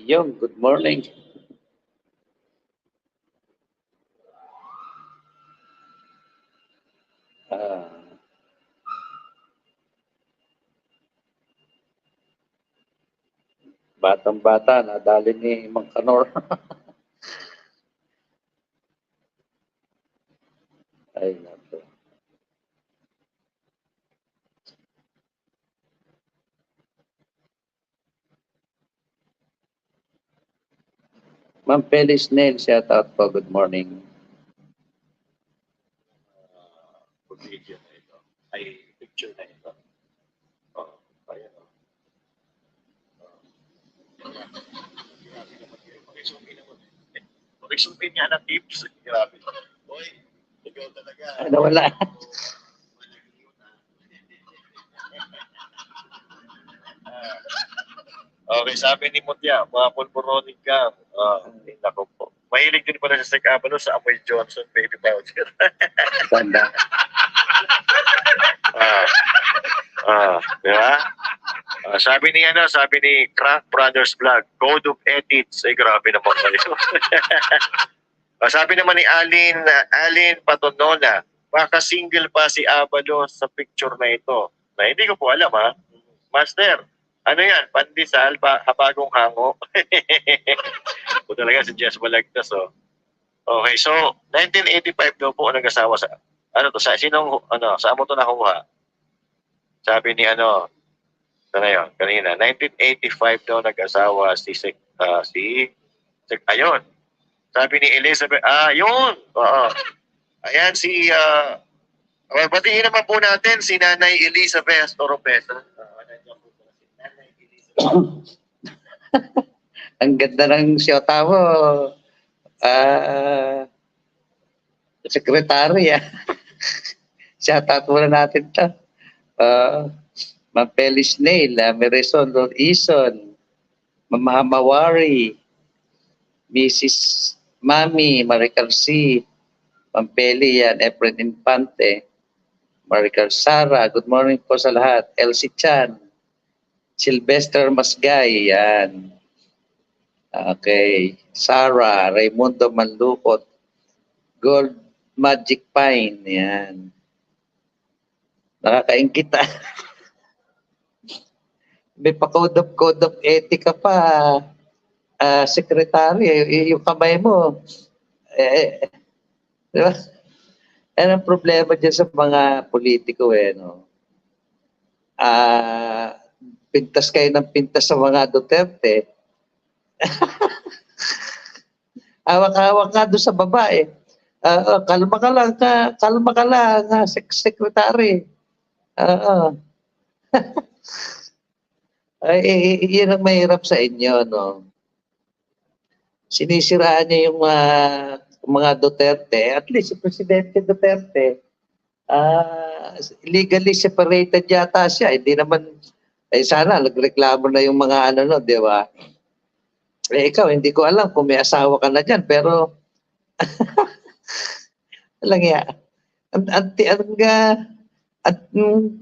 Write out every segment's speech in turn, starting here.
Yung, good morning. Batang-bata, nadali ni Mang Kanor. Ay, nato. Ma'am Pelis Nail, shout out po, good morning. Video na ito. Ay, picture na ito. Oh, ayan. Grabe naman yun. Pakisumpin naman. Pakisumpin nga ng tips. Grabe. Boy, ikaw talaga. Nawala. Okay, sabi ni Mutya, mga pulburonig ka. Nako po. Mahilig din pala sa Abalo sa Amoy Johnson, baby voucher. Tanda. Di ba? Sabi ni Crank Brothers Vlog, Code of Ethics. Ay, grabe naman kayo. Sabi naman ni Alin Patonola, baka single pa si Abalo sa picture na ito. Na hindi ko po alam, ha? Master, ano yan? Pandesal, habagong hango. O talaga si Jess Balagtas, oh. Okay, so 1985 daw po nag-asawa sa sa saan mo to nakuha? Sabi ni kanina, 1985 daw nag-asawa ayun. Sabi ni Elizabeth, yun. Oo. Ayan batiin naman po natin si Nanay Elizabeth Oropesa. Ang ganda ng siyota mo. Sekretary, shout out muna natin to. Ma'am Pelis Nail, Mereson Lord Ison, Mama Hamawari, Mrs. Mami, Maricar C, Ma'am Peli, Efren Infante, Maricar Sara, good morning po sa lahat. Elsie Chan, Sylvester Masgay, yan. Okay. Sara, Raimundo Manlukot, Gold Magic Pine, yan. Nakakaingit. May pa-code of etika pa, secretary, yung kamay mo. Di ba? Yan ang problema dyan sa mga politiko, no? Pintas kayo ng pintas sa mga Duterte. Hawak-hawak nga doon sa babae. Kalma ka lang, secretary. Yun ang mahirap sa inyo, no? Sinisiraan niyo yung mga Duterte. At least si Presidente Duterte, legally separated yata siya. Hindi naman, sana nagreklamo na yung mga di ba? Ikaw, hindi ko alam kung may asawa ka na dyan, pero alang ya. At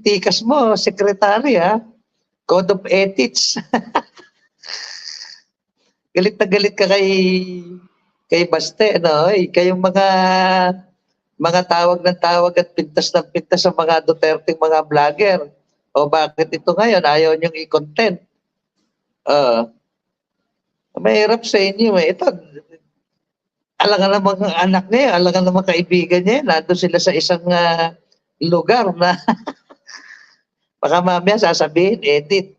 tikas mo, secretary, Code of Ethics. Galit na galit ka kay Baste, no? Kayong mga tawag ng tawag at pintas ng pintas sa mga Duterte mga vlogger. O bakit ito ngayon ayaw niyong i-content? Mahirap sa inyo. Ito, alangan namang anak niya, alangan namang kaibigan niya. Nandun sila sa isang lugar na baka mamaya sasabihin, edit.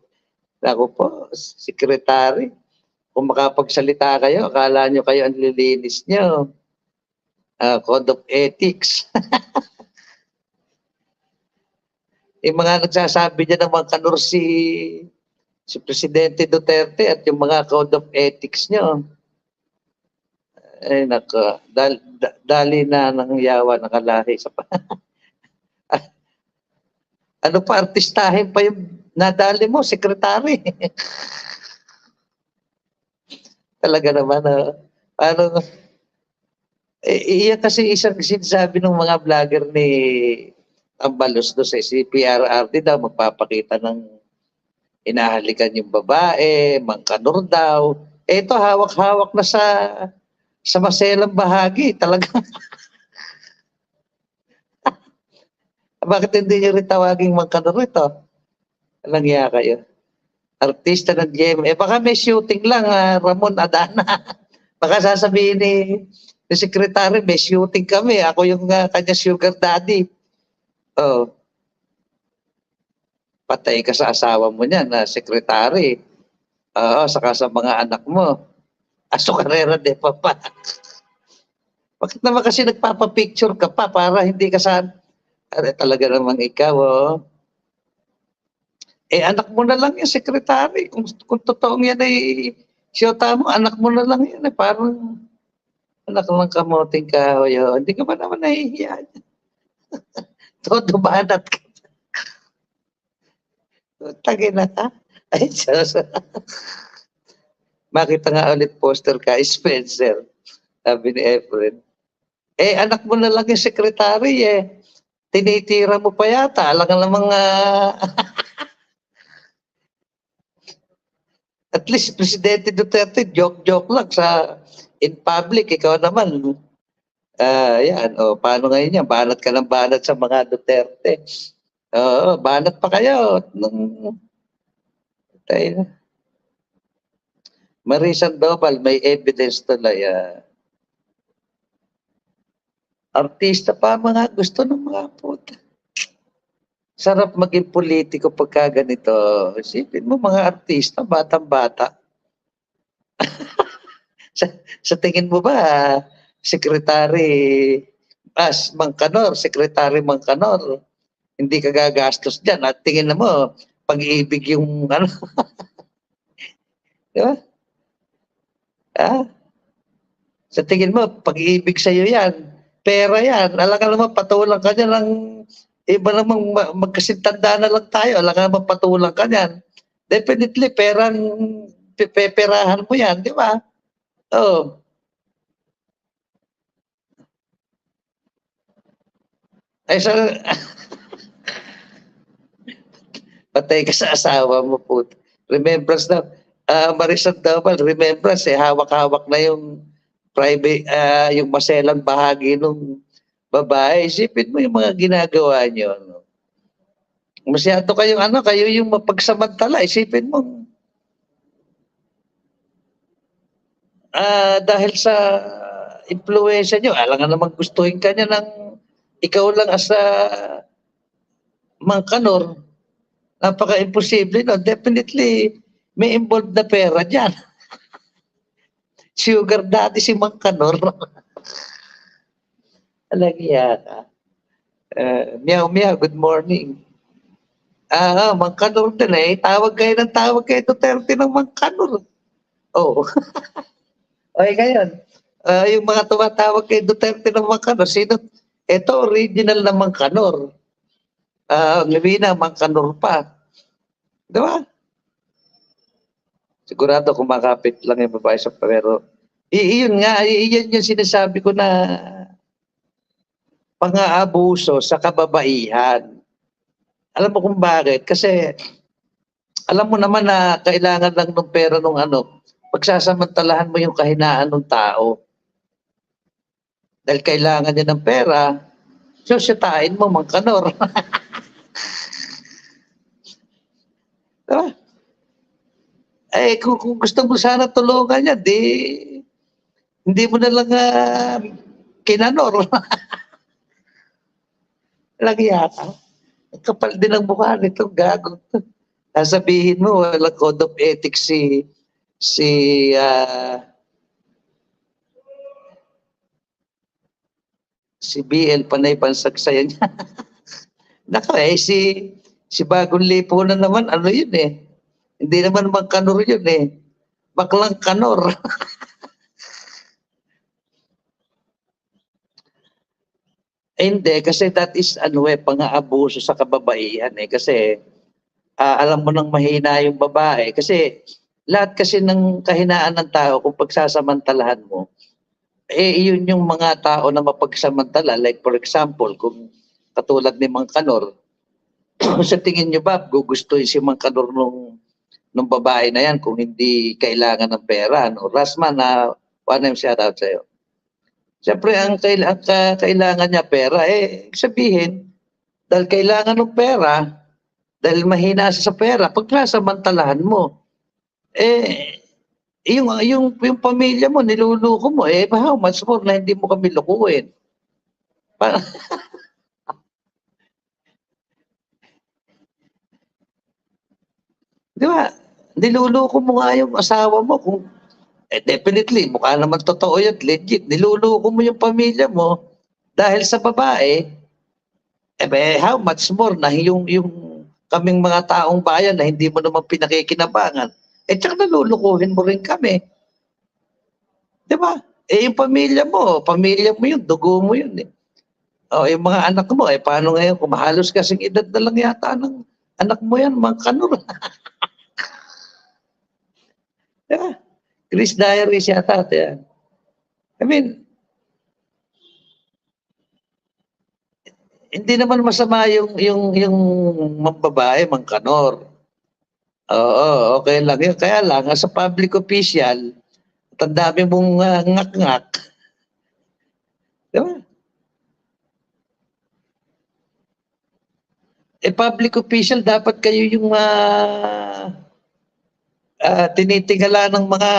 Ako po, secretary. Kung makapagsalita kayo, akala nyo kayo ang lilinis nyo. Code of Ethics. Yung mga nagsasabi dyan ng mga kanor si Presidente Duterte at yung mga Code of Ethics nyo. Nako, dali na ng yawa, nakalahi sa ano pa, artistahin pa yung nadali mo, secretary. Talaga naman, paano, iyan kasi isang sinasabi ng mga vlogger ni Ambalos do sa PRRD daw, magpapakita ng inahalikan yung babae, mangkanor daw. Ito, hawak-hawak na sa maselang bahagi. Talaga. Bakit hindi niyo rin tawaging Mangkanor ito? Walang iya kayo. Artista ng GMA. Baka may shooting lang, Ramon Adana. Baka sasabihin ni Secretary, may shooting kami. Ako yung kanya sugar daddy. Oh. Patay ka sa asawa mo niyan, na Secretary. Oo, saka sa mga anak mo. Azucarera de papa. Bakit naman kasi nagpapapicture ka pa para hindi ka sa... talaga namang ikaw, oh. Anak mo na lang yung Secretary. Kung totoong yan ay siyota mo, anak mo na lang yan. Parang anak lang kamoting kahoy. Oh. Hindi ka ba naman nahihiya? Todo banat ka. Tagin na ka. Ay, Diyos. Makita nga ulit poster ka, Spencer. Sabi ni Efren. Anak mo na lang yung Secretary eh. Tinitira mo pa yata. Alam ng mga... At least Presidente Duterte, joke-joke lang sa in public. Ikaw naman, yan, paano ngayon yan? Banat ka ng banat sa mga Duterte. Banat pa kayo. Marisa Dobal, may evidence tuloy. Artista pa mga gusto ng mga puta. Sarap maging politiko pagka ganito. Isipin mo mga artista, batang-bata. sa tingin mo ba, Secretary Mangkanor, Secretary Mangkanor, hindi ka gagastos dyan. At tingin na mo, pag-ibig yung ano. Di ba? Sa tingin mo, pag-ibig sa'yo yan. Pera yan. Alam ka naman, patulang ka niya ng iba namang magkasintanda na lang tayo. Alam ka naman, patulang ka niyan. Definitely, peperahan mo yan. Di ba? Oo. Ay, patay ka sa asawa mo po. Remembrance na, Marisa Dobal, remembrance hawak-hawak na yung private, yung maselang bahagi ng babae. Isipin mo yung mga ginagawa nyo. No? Masyado kayong kayo yung mapagsamantala. Isipin mo. Dahil sa influensya nyo, alam nga naman gustuhin ka niya ng ikaw lang as Mangkanor. Napaka-imposible. No? Definitely, may involved na pera dyan. Sugar daddy si Mangkanor. Alagya ka. Meow, good morning. Mangkanor din eh. Tawag kayo Duterte ng Mangkanor. Oh. Okay, ngayon. Yung mga tumatawag kay Duterte ng Mangkanor, sino? Ito, original na Mangkanor. Lumina, Mangkanor pa. Di ba? Sigurado kumakapit lang yung babae sa pero iyon nga, iyon yung sinasabi ko na pang-aabuso sa kababaihan. Alam mo kung bakit? Kasi alam mo naman na kailangan lang ng pera ng pagsasamantalahan mo yung kahinaan ng tao. Dahil kailangan niya ng pera, susyatain mo, Mangkanor. Diba? Kung gusto mo sana tulungan niya, hindi mo na lang kinanor. Lagyan ka. Kapal din ang mukha nito, gago. Sasabihin mo, walang code of ethics si BL Panay Pansagsayan niya. Nako si Bagong Lipunan naman, yun eh. Hindi naman Mangkanor yun eh. Baklang Kanor. Hindi, kasi that is pang-aabuso sa kababaihan eh. Kasi alam mo nang mahina yung babae. Kasi lahat kasi ng kahinaan ng tao, kung pagsasamantalahan mo, yun yung mga tao na mapagsamantala. Like for example, kung katulad ni Mangkanor, sa tingin nyo ba, gugustuhin si Mangkanor nung ng babae na yan kung hindi kailangan ng pera. No? Rasman, one time shout out sa'yo. Siyempre, kailangan niya pera, sabihin, dahil kailangan ng pera, dahil mahina siya sa pera, pagkasamantalahan mo, yung pamilya mo, niluluko mo, how much more na hindi mo kami lukuhin? Di ba? Niluluko mo nga yung asawa mo kung definitely, mukha naman totoo yan, legit. Niluluko mo yung pamilya mo dahil sa babae, how much more na yung kaming mga taong bayan na hindi mo naman pinakikinabangan, tsaka nalulukuhin mo rin kami. Di ba? Yung pamilya mo yun, dugo mo yun eh. Yung mga anak mo, paano ngayon kung halos kasing edad na lang yata ng anak mo yan, mga kanur. Diba? Chris Diaries yata. I mean, hindi naman masama yung mambabae, mang kanor. Oo, okay lang yun. Kaya lang, sa public official, ang dami mong ngak-ngak. Diba? Public official, dapat kayo yung tinitingala ng mga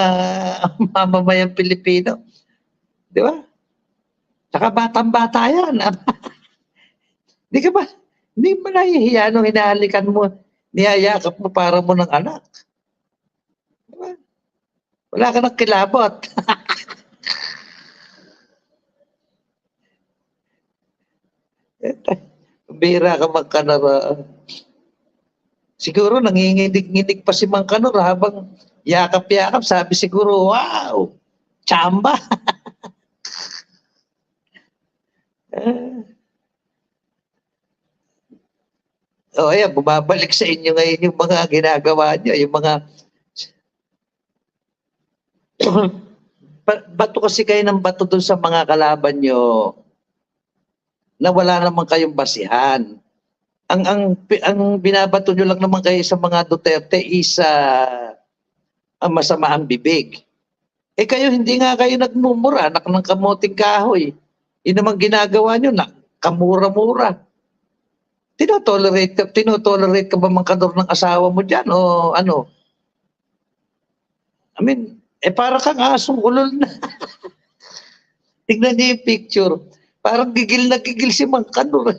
mamamayang Pilipino. Di ba? Saka batang-bata yan. Di ka ba? Hindi mo nahihiya nung hinahalikan mo, niyayakap mo para mo ng anak. Di ba? Wala ka ng kilabot. Bira ka magkanara. Siguro nanginginig-nginig pa si Mang Kanor habang yakap-yakap. Sabi siguro, wow, chamba. Ayan, bumabalik sa inyo ngayon yung mga ginagawa nyo, yung mga bato kasi kayo ng bato dun sa mga kalaban nyo na wala naman kayong basihan. Ang binabato nyo lang naman kayo sa mga Duterte is ang masama ang bibig. Kayo hindi nga kayo nagmumura, anak ng kamoting kahoy. Yun naman ginagawa nyo na kamura-mura. Tinotolerate ka ba mang Kanor ng asawa mo dyan o ano? I mean, para kang asong ulol na. Tignan niyo yung picture. Parang gigil na gigil si Mang Kanor.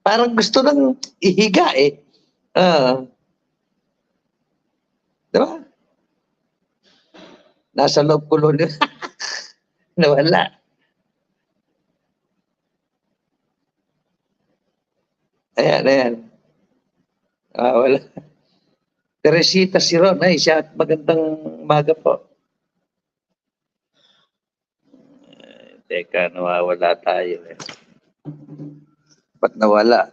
Parang gusto nang ihiga eh. Diba? Nasa loob ko nun. Nawala. Ayan. Wala. Teresita si Ron. Siya at magandang umaga po. Teka, nawawala tayo eh. Ba't nawala?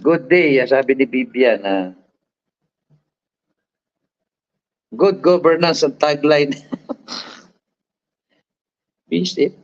Good day, sabi ni Bibian. Good governance ang tagline. Visit.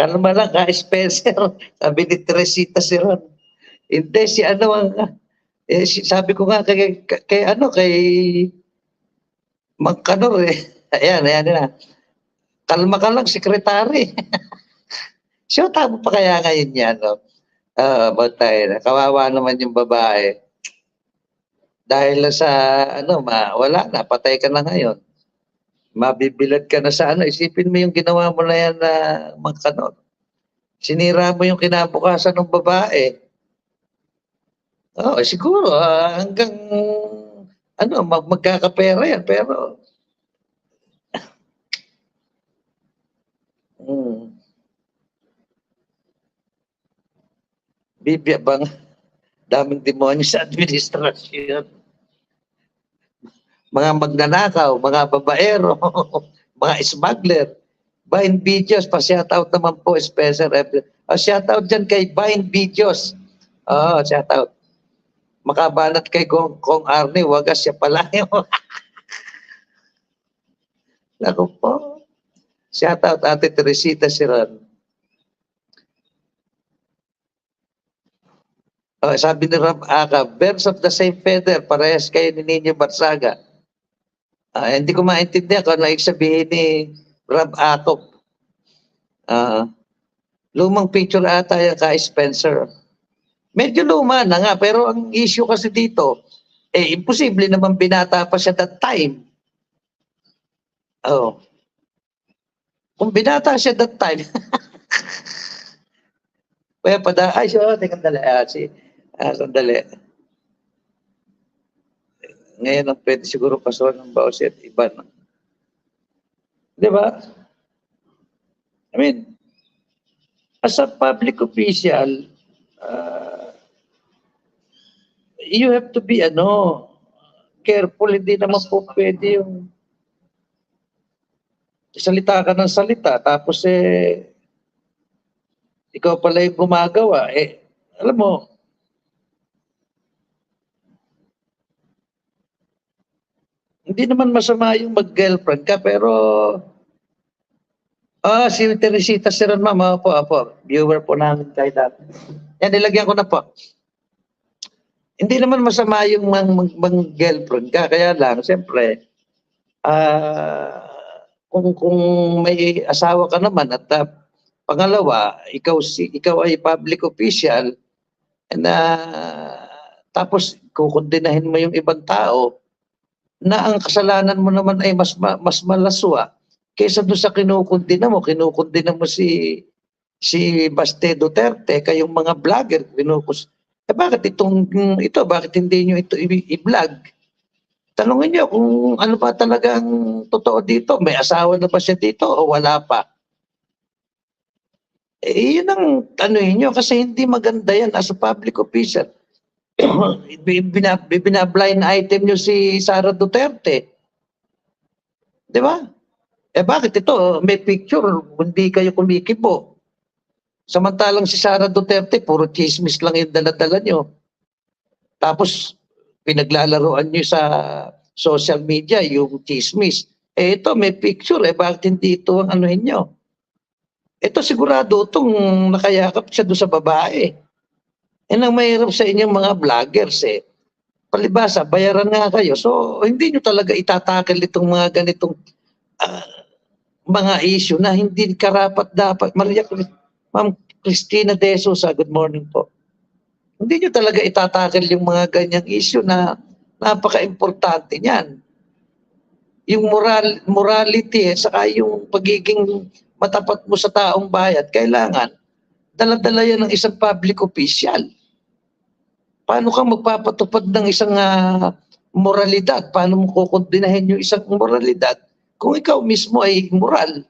Kalma lang ka, Spencer. Sabi ni Teresita si Ron. Hindi, si ano sabi ko nga kay Mang Kanor eh. Ayan na. Kalma ka lang, sekretary. Siya, tama pa kaya ngayon yan, no? Tayo na. Kawawa naman yung babae. Dahil sa, wala na, patay ka na ngayon. Mabibilad ka na sa isipin mo yung ginawa mo na yan na Mang Kanor. Sinira mo yung kinabukasan ng babae. Siguro, hanggang, magkakapera yan, pero, Daming demonyo sa administrasyon. Mga magnanakaw, mga babaero, mga smuggler. Bind Videos, pa-shoutout naman po, Spencer. Shoutout dyan kay Bind Videos. Shoutout. Makabanat kay Kong Arnie, wagas siya pala. Naku po. Shoutout Ate Teresita Siran. Sabi ni Ram Aka, birds of the same feather, parehas kayo ni Nino Barsaga. Hindi ko maintindihan kung ano ibig sabihin ni Ram Akop. Lumang picture ata yan kay Spencer. Medyo luma na nga, pero ang issue kasi dito, imposible naman binata pa siya that time. Kung binata siya that time, kaya teka sandali. Ngayon ang pwede siguro pasuhan ng bawsit, iba na. Di ba? I mean, as a public official, you have to be careful. Hindi naman po pwede yung salita ka ng salita tapos ikaw pala yung gumagawa. Alam mo, hindi naman masama yung mag-girlfriend ka, pero si Teresita Siran, ma'am, po, viewer po namin kayo dati. Yan, nilagyan ko na po. Hindi naman masama yung mag-girlfriend ka, kaya lang, siyempre, kung may asawa ka naman at pangalawa, ikaw ay public official na tapos kukundinahin mo yung ibang tao na ang kasalanan mo naman ay mas malaswa kaysa doon sa kinukundina mo si Baste Duterte, kayong mga vlogger bakit bakit hindi nyo ito i-vlog? Tanungin nyo kung ano ba talagang totoo dito, may asawa na ba siya dito o wala pa? Yun ang tanungin nyo kasi hindi maganda yan as a public official. Binablind item nyo si Sara Duterte. Di ba? Bakit ito? May picture, hindi kayo kumikibo. Samantalang si Sara Duterte, puro chismis lang yung dala-dala nyo. Tapos, pinaglalaroan nyo sa social media, yung chismis. Ito, may picture. Bakit hindi ito ang anuhin nyo? Ito sigurado itong nakayakap siya doon sa babae. Yan ang mahirap sa inyong mga vloggers Palibasa, bayaran nga kayo. So, hindi nyo talaga itatakil itong mga ganitong mga issue na hindi karapat dapat. Ma'am Cristina De Sousa, good morning po. Hindi nyo talaga itatakil yung mga ganyang issue na napaka-importante niyan. Yung morality saka yung pagiging matapat mo sa taong bayan, kailangan dala-dala yan ng isang public official. Paano ka magpapatupad ng isang moralidad? Paano mo kukundinahin yung isang moralidad kung ikaw mismo ay moral?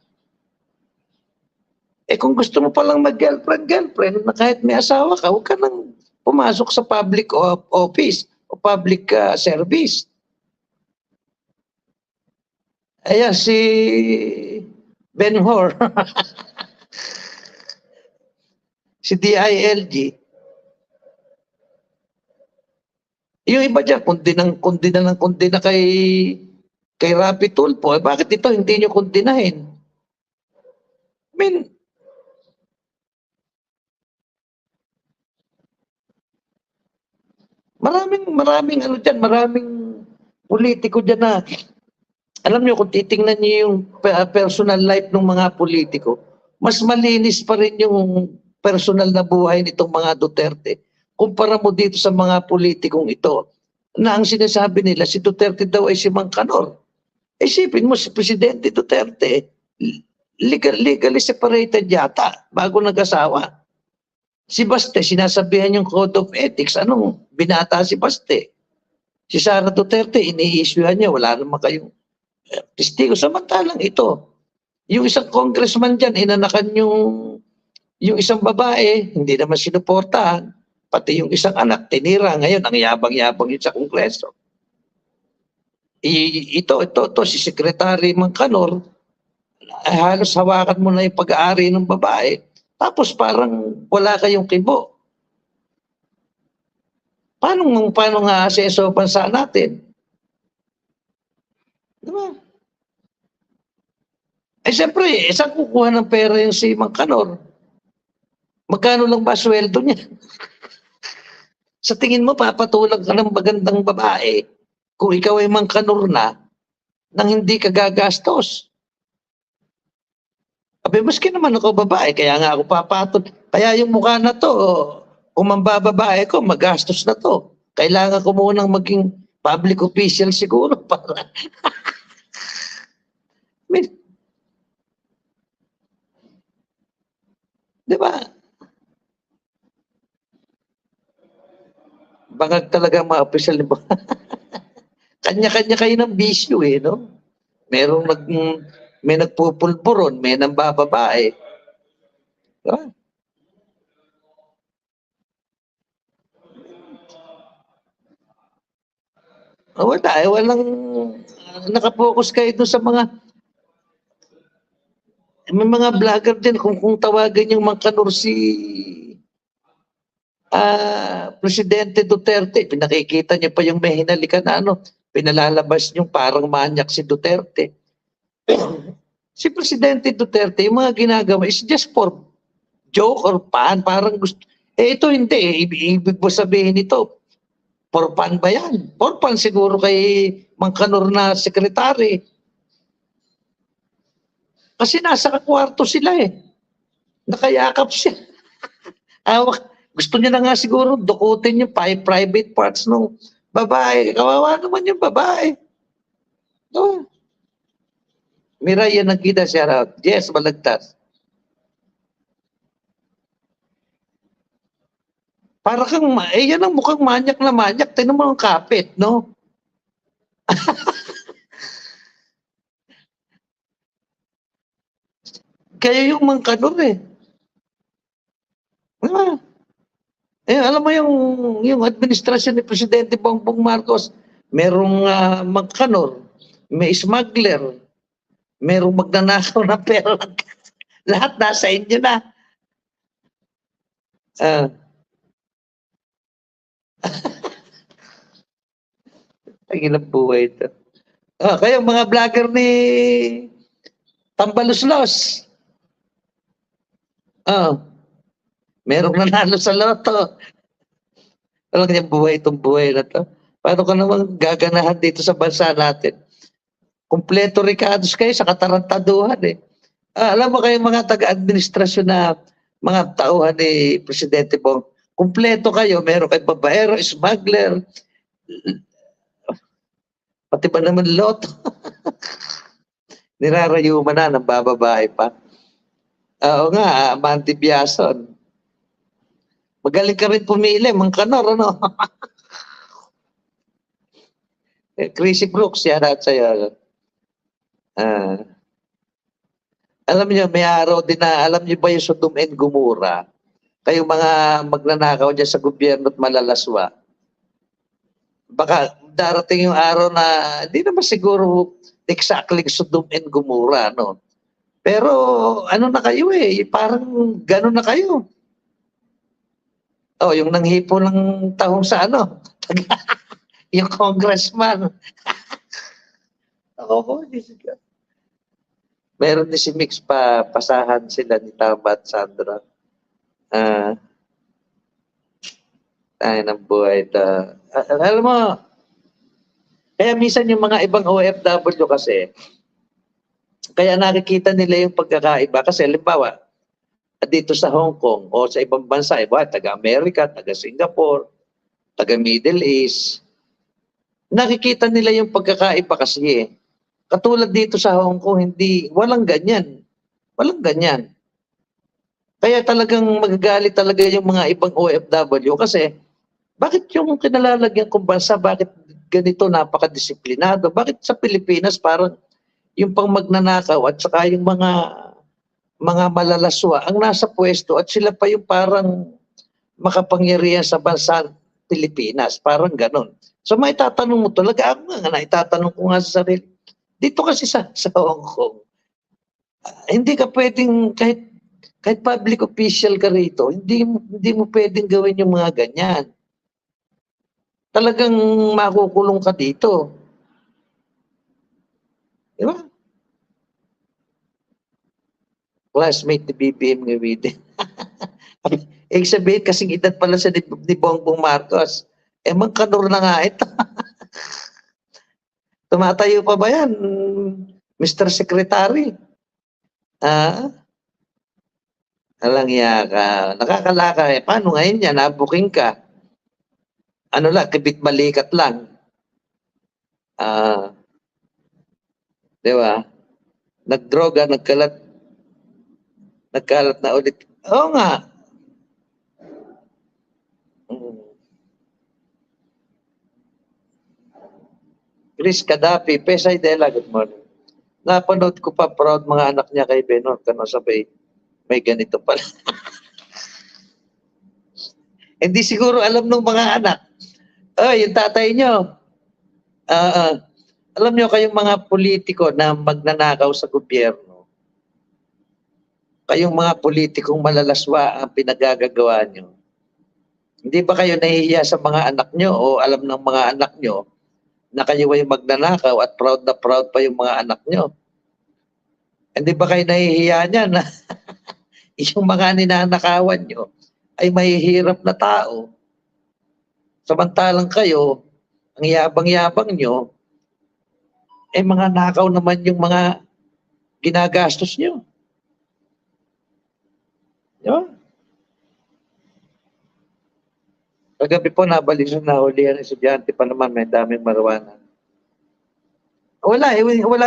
Kung gusto mo palang mag-girlfriend na kahit may asawa ka, huwag ka nang pumasok sa public office o public service. Ayan, si Ben Hur, si DILG, yung iba dyan, kundina kay Rapi Tulfo. Bakit ito hindi nyo kundinahin? I mean, maraming politiko dyan na, alam nyo, kung titingnan nyo yung personal life ng mga politiko, mas malinis pa rin yung personal na buhay nitong mga Duterte. Kumpara mo dito sa mga politikong ito, na ang sinasabi nila, si Duterte daw ay si Mang Kanor. Isipin mo, si Presidente Duterte, legally separated yata, bago nag-asawa. Si Baste, sinasabihan yung Code of Ethics, anong binata si Baste? Si Sara Duterte, ini-issuehan niya, wala naman kayong testigo. Samantalang ito, yung isang congressman dyan, inanakan yung isang babae, hindi naman sinuportahan. Pati yung isang anak, tinira. Ngayon, ang yabang-yabang yun sa Kongreso. Ito, si Secretary Mangkanor, halos hawakan mo na yung pag-aari ng babae. Tapos parang wala kayong kibo. Paano nga aseso bansa natin? Diba? Siyempre, saan kukuha ng pera yung si Mangkanor? Magkano lang ba sweldo niya? Sa tingin mo, papatulang ka ng magandang babae kung ikaw ay Mangkanor na nang hindi ka gagastos. Abi, maski naman ako babae, kaya nga ako papatol. Kaya yung mukha na to, kung mambababae ko, magastos na to. Kailangan ko munang maging public official siguro para... Di ba? Bangag talaga mga opisyal ni Kanya-kanya kayo ng bisyo no? May nagpupulburon, may nambababae. Diba? Walang nakapokus kayo doon sa may mga vlogger din kung tawagan yung Mangkanor si Presidente Duterte, pinakikita niya pa yung may hinalikan na pinalalabas niyo parang manyak si Duterte. Si Presidente Duterte, yung mga ginagawa is just for joke or fun, parang gusto. Ito hindi, ibig mo sabihin ito, for fun ba yan? For fun siguro kay Mangkanor na sekretary. Kasi nasa kwarto sila nakayakap siya. Gusto niya na nga siguro dukutin yung private parts ng babae. Kawawa naman yung babae. No. Miray, yan nakita siya raw. Yes, malagtas. Para kang, yan ang mukhang manyak na manyak. Tignan mo ang kapit, no? Kaya yung Mangkanor diba? Alam mo yung administrasyon ni Presidente Bongbong Marcos, merong Mangkanor, may smuggler, merong magnanakaw na pera. Lahat nasa inyo na. Ang ilang buhay ito. Kayo mga vlogger ni Tambaluslos. Merong nanalo sa loto. Alam niya itong buhay na to. Paano ka naman gaganahan dito sa bansa natin? Kompleto rikados kayo sa katarantaduhan alam mo kayo mga taga-administrasyon na mga tauhan ni Presidente Bong, kompleto kayo, meron kayo babaero, smuggler, pati ba naman loto? Nirarayuman na ng bababae pa. Oo nga, Manti Biason. Magaling ka rin pumili, Mangkanor, Chrissy Brooks, yan at sa'yo. Alam niyo, may araw din na, alam niyo ba yung Sodom and Gomorrah? Kayong mga magnanakaw dyan sa gobyerno at malalaswa. Baka darating yung araw na, hindi naman siguro exactly Sodom and Gomorrah, Pero ano na kayo parang gano'n na kayo. Yung nanghipo ng tahong sa yung congressman. Meron din si Mix pasahan sila ni Tama at Sandra. Ay, ng buhay. Alam mo, kaya minsan yung mga ibang OFW kasi, kaya nakikita nila yung pagkakaiba. Kasi halimbawa, dito sa Hong Kong o sa ibang bansa, taga-Amerika, taga-Singapore, taga-Middle East, nakikita nila yung pagkakaiba kasi katulad dito sa Hong Kong, walang ganyan. Walang ganyan. Kaya talagang magagalit talaga yung mga ibang OFW kasi bakit yung kinalalagyan kong bansa, bakit ganito napakadisiplinado? Bakit sa Pilipinas parang yung pang magnanakaw at saka yung mga malalaswa ang nasa pwesto at sila pa yung parang makapangyarihan sa bansa Pilipinas. Parang ganon. So may tatanong mo talaga, ako nga naitatanong ko nga sa sarili. Dito kasi sa Hong Kong, hindi ka pwedeng kahit public official ka rito, hindi mo pwedeng gawin yung mga ganyan. Talagang makukulong ka dito. Di ba? Classmate ni BBM Ngawide. Ibig sabihin, kasing edad pala siya ni Bongbong Marcos. Mangkanor na nga ito. Tumatayo pa ba yan, Mr. Secretary? Alang ya ka. Nakakalaka. Paano ngayon yan? Nabuking ka. Ano lang, kibit balikat lang. Di ba? Nagdroga, nagkalat na ulit. Oo nga. Chris Kadapi, Pesay Dela, good morning. Napanood ko pa, proud mga anak niya kay Benor. Kano sabay, may ganito pala. Hindi siguro alam ng mga anak. Yung tatay nyo. Alam nyo kayong mga politiko na magnanakaw sa gobyerno, kayong mga politikong malalaswa ang pinagagagawa nyo. Hindi ba kayo nahihiya sa mga anak nyo o alam ng mga anak nyo na kayo ay magnanakaw at proud na proud pa yung mga anak nyo? Hindi ba kayo nahihiya niya na yung mga ninanakawan nyo ay mahihirap na tao? Samantalang kayo, ang yabang-yabang nyo, mga nakaw naman yung mga ginagastos nyo. Diba? Kagabi po nabalisan na huli ang estudyante pa naman, may daming marijuana. Wala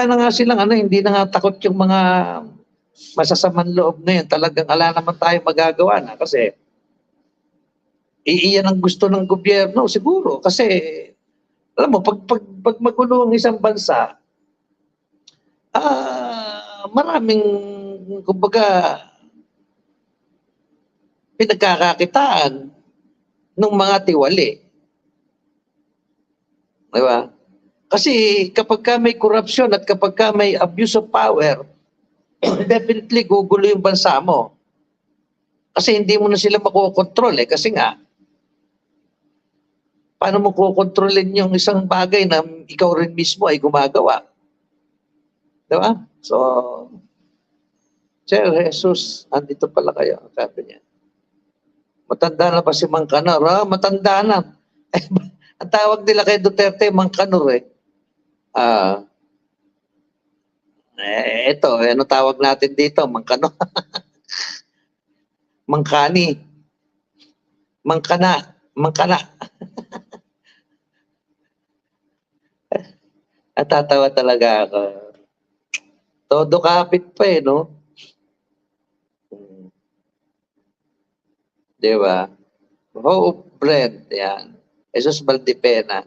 na nga silang hindi na nga takot yung mga masasamang loob na yun. Talagang ala naman tayo magagawa na kasi iyan ang gusto ng gobyerno siguro. Kasi alam mo, pag magulo ang isang bansa, maraming, kumbaga, pinagkakakitaan ng mga tiwali. Diba? Kasi kapag ka may corruption at kapag ka may abuse of power, definitely gugulo yung bansa mo. Kasi hindi mo na sila makokontrol kasi nga, paano mo kukontrolin yung isang bagay na ikaw rin mismo ay gumagawa? Diba? So, Sir Jesus, andito pala kayo, sabi niya. Matanda na pa si Mang Kanor. Matanda na. Ang tawag nila kay Duterte, Mang Kanor ito, ano tawag natin dito? Mang Kanor. Mang Kani. Mang Kana. Mang Kana. Natatawa talaga ako. Todo kapit pa no? Diba? Hope Brent, yan. Jesus Valdipena.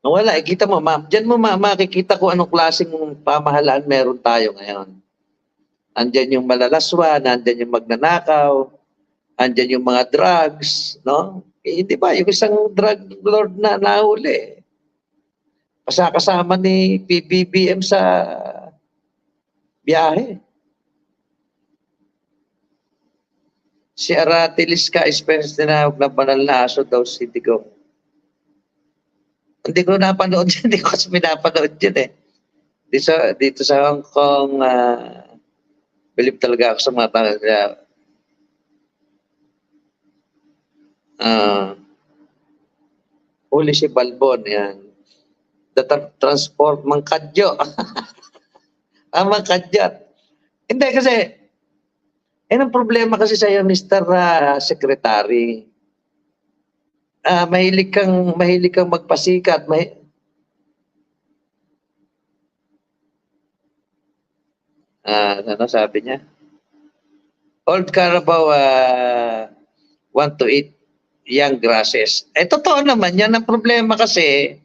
Wala, kita mo, diyan mo makikita ko anong klaseng pamahalaan meron tayo ngayon. Andyan yung malalaswa, andyan yung magnanakaw, andyan yung mga drugs, no? Hindi ba, yung isang drug lord na nahuli, kasama ni PBBM sa biyahe. Si Aratilis ka, Spence tinawag na banal na aso daw si Digong. Hindi ko napanood yun, hindi ko kasi pinapanood yun Dito sa Hong Kong, believe talaga ako sa mga tao. Huli si Balbon, yan. The transport, Mangkadyo. Mangkadyat. Hindi kasi, ang problema kasi sa'yo, Mr. Secretary, mahilig kang magpasikat. Ano sabi niya? Old Carabao want to eat young grasses. Totoo naman yan. Ang problema kasi,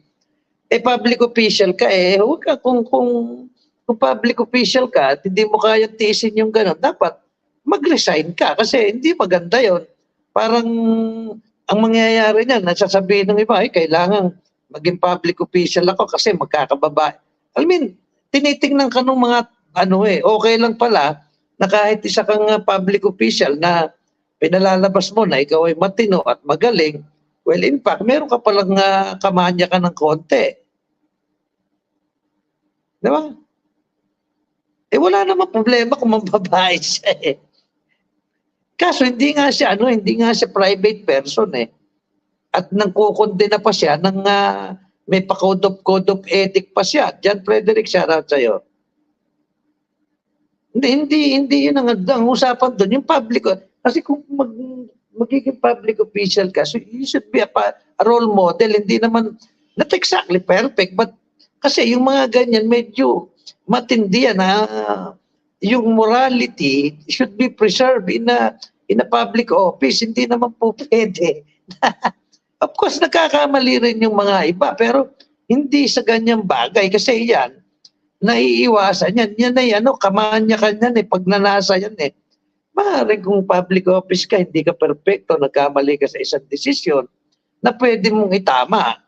public official ka huwag ka kung public official ka at hindi mo kaya tiisin yung gano'n, dapat mag-resign ka kasi hindi maganda yon. Parang ang mangyayari niyan, nasasabihin ng iba, ay kailangan maging public official ako kasi magkakababa. I mean, tinitingnan ka ng mga okay lang pala na kahit isa kang public official na pinalalabas mo na ikaw ay matino at magaling. Well, in fact, meron ka palang kamanya ka ng konti. Di ba? Eh wala namang problema kung mababae siya eh. Kaso hindi nga siya private person eh. At nangkukondena pa siya ng may code of ethic pa siya. John Frederick, shout out sa'yo. Hindi yun ang usapan doon. Yung public, kasi kung magiging public official ka, so you should be a role model. Hindi naman, not exactly perfect, but kasi yung mga ganyan, medyo matindi yan. Yung morality should be preserved in a public office. Hindi naman po pwede. Of course, nagkakamali rin yung mga iba, pero hindi sa ganyang bagay. Kasi yan, naiiwasan yan. Yan ay kamanya ka yan eh. Pag nanasa yan eh. Maaaring kung public office ka, hindi ka perfecto, nagkamali ka sa isang desisyon na pwede mong itama.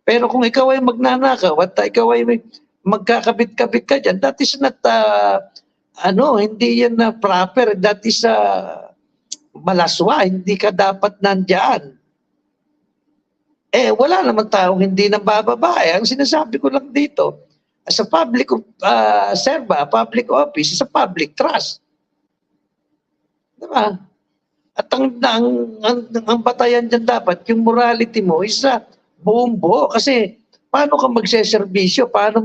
Pero kung ikaw ay magnanakaw at ikaw ay magkakabit-kabit ka dyan, that is not, hindi yan na proper. That is malaswa. Hindi ka dapat nandyan. Eh, wala naman taong hindi nabababae. Ang sinasabi ko lang dito, as a public public office is a public trust. Diba? At ang batayan dyan dapat, yung morality mo is buong buo. Kasi paano ka magseserbisyo? Paano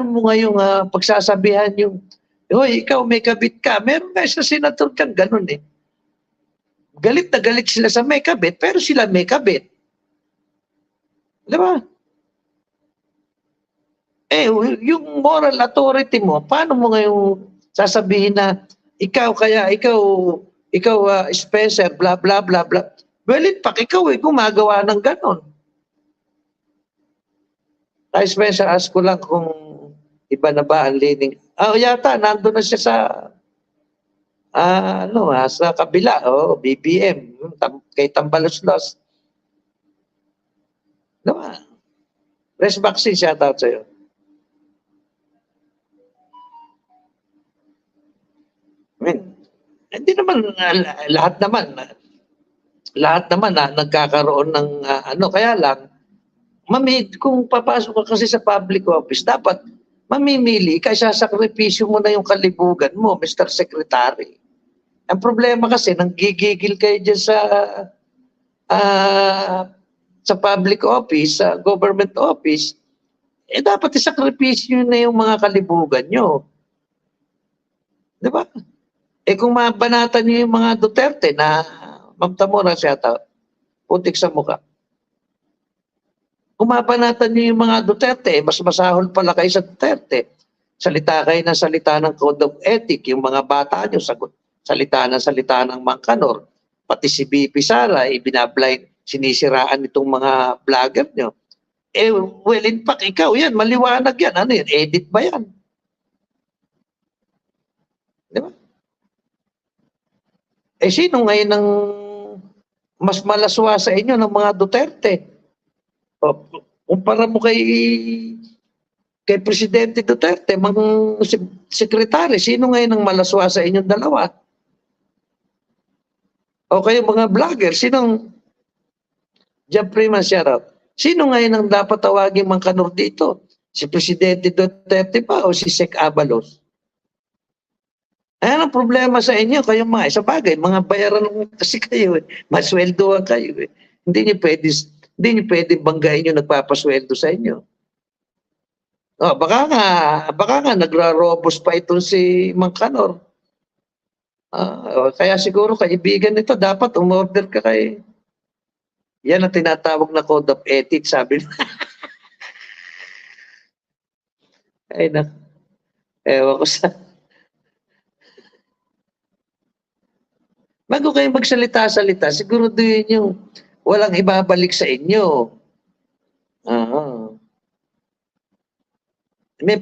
mo ngayong pagsasabihan yung, hoy, ikaw may kabit ka. Meron nga sa senator kang ganun eh. Galit na galit sila sa may kabit, pero sila may kabit. Diba? Eh, yung moral authority mo, paano mo ngayong sasabihin na ikaw Spencer, blah, blah, blah, blah. Well, in fact, ikaw gumagawa ng ganon. Ay, Spencer, ask ko lang kung iba na ba ang leaning. Yata, nandun na siya sa kabila, BBM, kay Tambalos-Los. Diba? Rest vaccine, shout out sa'yo. I mean, hindi naman lahat naman nagkakaroon ng kaya lang kung papasok ka kasi sa public office dapat mamimili ka, sasakripisyo mo na yung kalibugan mo, Mr. Secretary. Ang problema kasi nanggigigil kayo dyan sa public office, sa government office, dapat isakripisyo na yung mga kalibugan nyo. Di ba? Kung mabanatan niyo yung mga Duterte na Ma'am Tamora siyata, putik sa mukha. Kung mabanatan niyo yung mga Duterte, mas masahol pala kayo sa Duterte. Salita kayo ng salita ng code of ethic, yung mga bata niyo, salita ng Mangkanor. Pati si BP Sara, sinisiraan itong mga vlogger niyo. Well, in fact, ikaw yan, maliwanag yan. Ano yan? Edit ba yan? Di ba? Sino ngayon ang mas malaswa sa inyo ng mga Duterte? Kumpara mo kay Presidente Duterte, sekretary, sino ngayon ang malaswa sa inyong dalawa? O kayo mga vlogger, Jeff Freeman, shout out. Sino ngayon ang dapat tawagin Mangkanor dito? Si Presidente Duterte pa o si Sec Abalos? Ayan ang problema sa inyo, kayo sa bagay, mga bayaran kasi kayo, masweldoan kayo. Hindi niyo pwede banggain yung nagpapasweldo sa inyo. Baka nga nagrarobos pa itong si Mangkanor. Kaya siguro kaibigan nito, dapat umorder ka kay... Yan ang tinatawag na code of ethics, sabi na. Ay na. Ewan ko sa... Bago kayo magsalita-salita, siguro din yung walang ibabalik sa inyo. May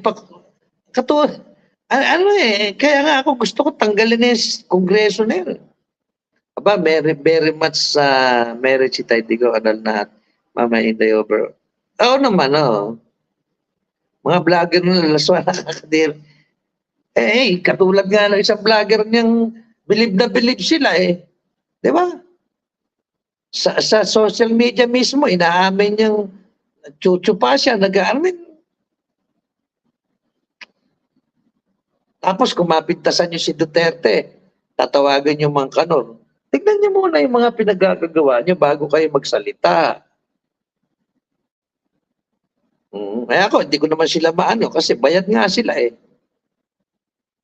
Ano kaya nga ako gusto ko tanggalin yung kongreso na yun. Aba, very, very much merit si Tay Digo, anal na Mama Inday over. Oo naman, mga vlogger na lalaswa nakakadir. Katulad nga ng isang vlogger niyang believe na believe sila Di ba? Sa social media mismo, inaamin niyang chuchupa siya, nag-aamin. Tapos kung mapintasan niyo si Duterte, tatawagan yung mga kanon. Tignan niyo muna yung mga pinagagagawa niyo bago kayo magsalita. Kaya ako, hindi ko naman sila maano kasi bayad nga sila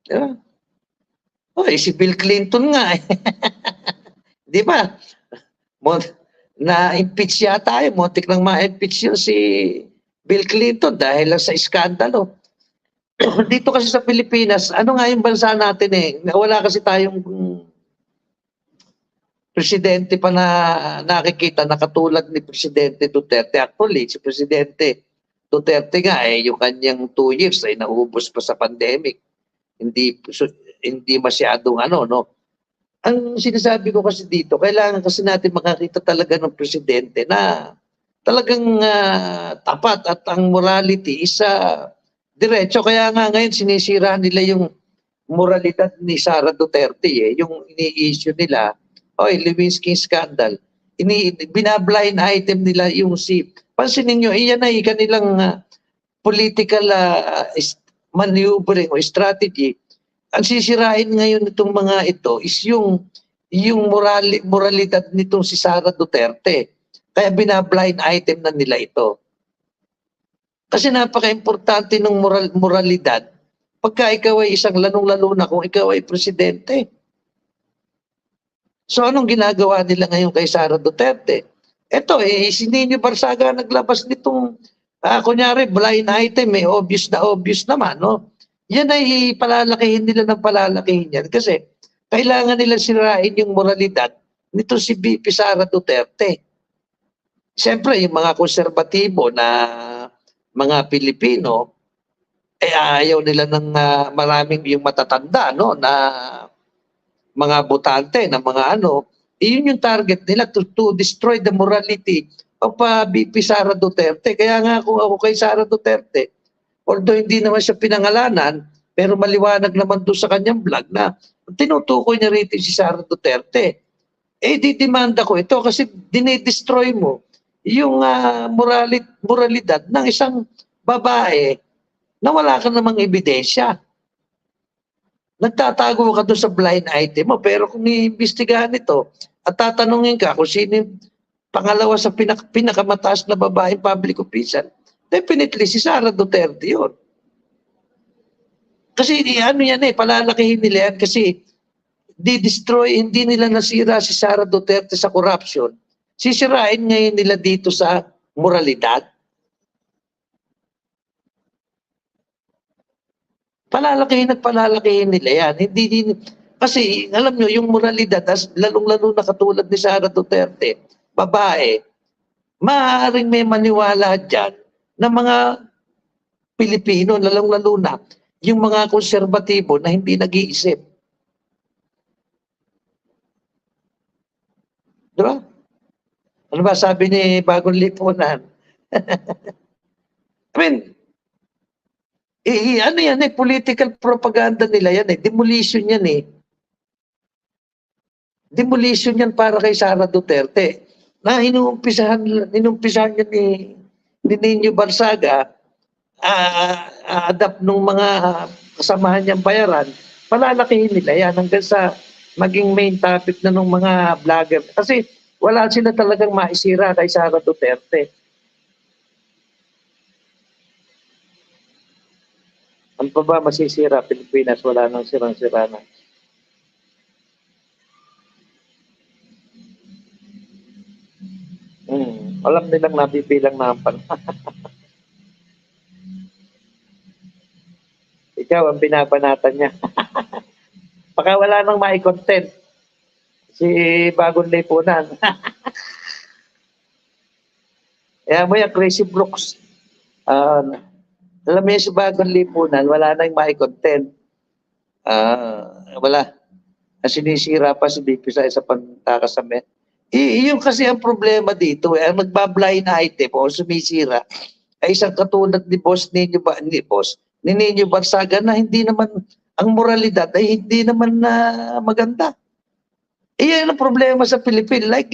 Diba? Si Bill Clinton nga Di ba? Na-impeach yata muntik nang ma-impeach yun si Bill Clinton dahil lang sa iskandalo. Dito kasi sa Pilipinas, ano nga yung bansa natin wala kasi tayong presidente pa na nakikita na katulad ni Presidente Duterte. Actually, si Presidente Duterte nga yung kanyang 2 years ay naubos pa sa pandemic. Hindi masyadong Ang sinasabi ko kasi dito, kailangan kasi natin makakita talaga ng presidente na talagang tapat at ang morality isa diretso. Kaya nga ngayon sinisira nila yung moralidad ni Sara Duterte yung ini-issue nila, Lewinsky scandal. Binablind item nila yung pansinin nyo, iyan ay kanilang political maneuvering o strategy. Ang sisirain ngayon nitong mga ito is yung moralidad nitong si Sara Duterte. Kaya binablind item na nila ito. Kasi napaka-importante ng moralidad pagka ikaw ay isang lalong-lalo na kung ikaw ay presidente. So anong ginagawa nila ngayon kay Sara Duterte? Ito si Nino Barsaga naglabas nitong kunyari blind item obvious naman, Yan ay palalakihin nila ng palalakihin yan kasi kailangan nila sirain yung moralidad nito si VP Sara Duterte. Siyempre, yung mga konserbatibo na mga Pilipino, ayaw nila ng maraming yung matatanda, na mga botante, na mga yun yung target nila to destroy the morality of VP Sara Duterte. Kaya nga ako kay Sara Duterte, although hindi naman siya pinangalanan, pero maliwanag naman doon sa kanyang vlog na tinutukoy niya rito si Sara Duterte. Didemanda ko ito kasi dinidestroy mo yung moralidad ng isang babae na wala ka namang ebidensya. Nagtatago ka doon sa blind item mo, pero kung iimbestigahan ito at tatanungin ka kung sino yung pangalawa sa pinakamataas na babaeng public official, definitely si Sara Duterte yun. Kasi palalakihin nila yan kasi di-destroy, hindi nila nasira si Sara Duterte sa corruption. Sisirain ngayon nila dito sa moralidad. Palalakihin nila yan. Kasi alam nyo, yung moralidad, lalong-lalo na katulad ni Sara Duterte, babae, maaaring may maniwala dyan ng mga Pilipino, lalong-lalo na yung mga konserbatibo na hindi nag-iisip. Diba? Ano ba sabi ni Bagong Lipunan? I mean, political propaganda nila yan demolition yan Demolition yan para kay Sara Duterte. Na inumpisahan yan ni Nino Barsaga, adapt ng mga kasamahan niyang bayaran, palalakihin nila yan hanggang sa maging main topic na ng mga vlogger. Kasi wala sila talagang maisira kay Sara Duterte. Ano pa ba masisira Pilipinas? Wala nang sirang-sira na. Alam nilang nabibilang na ang Ikaw ang binabanatan niya. Baka wala nang mai-content si Bagong Lipunan. Kaya mo yung Crazy Brooks. Alam mo yung si Bagong Lipunan, wala nang mai-content. Wala. Sinisira pa si BP sa isa pagtakas sa met. Yung kasi ang problema dito, ang nagba-blind item o sumisira ay isang katulad ni ni Nino Barsaga na hindi naman, ang moralidad ay hindi naman na maganda. Yan ang problema sa Philippines. Like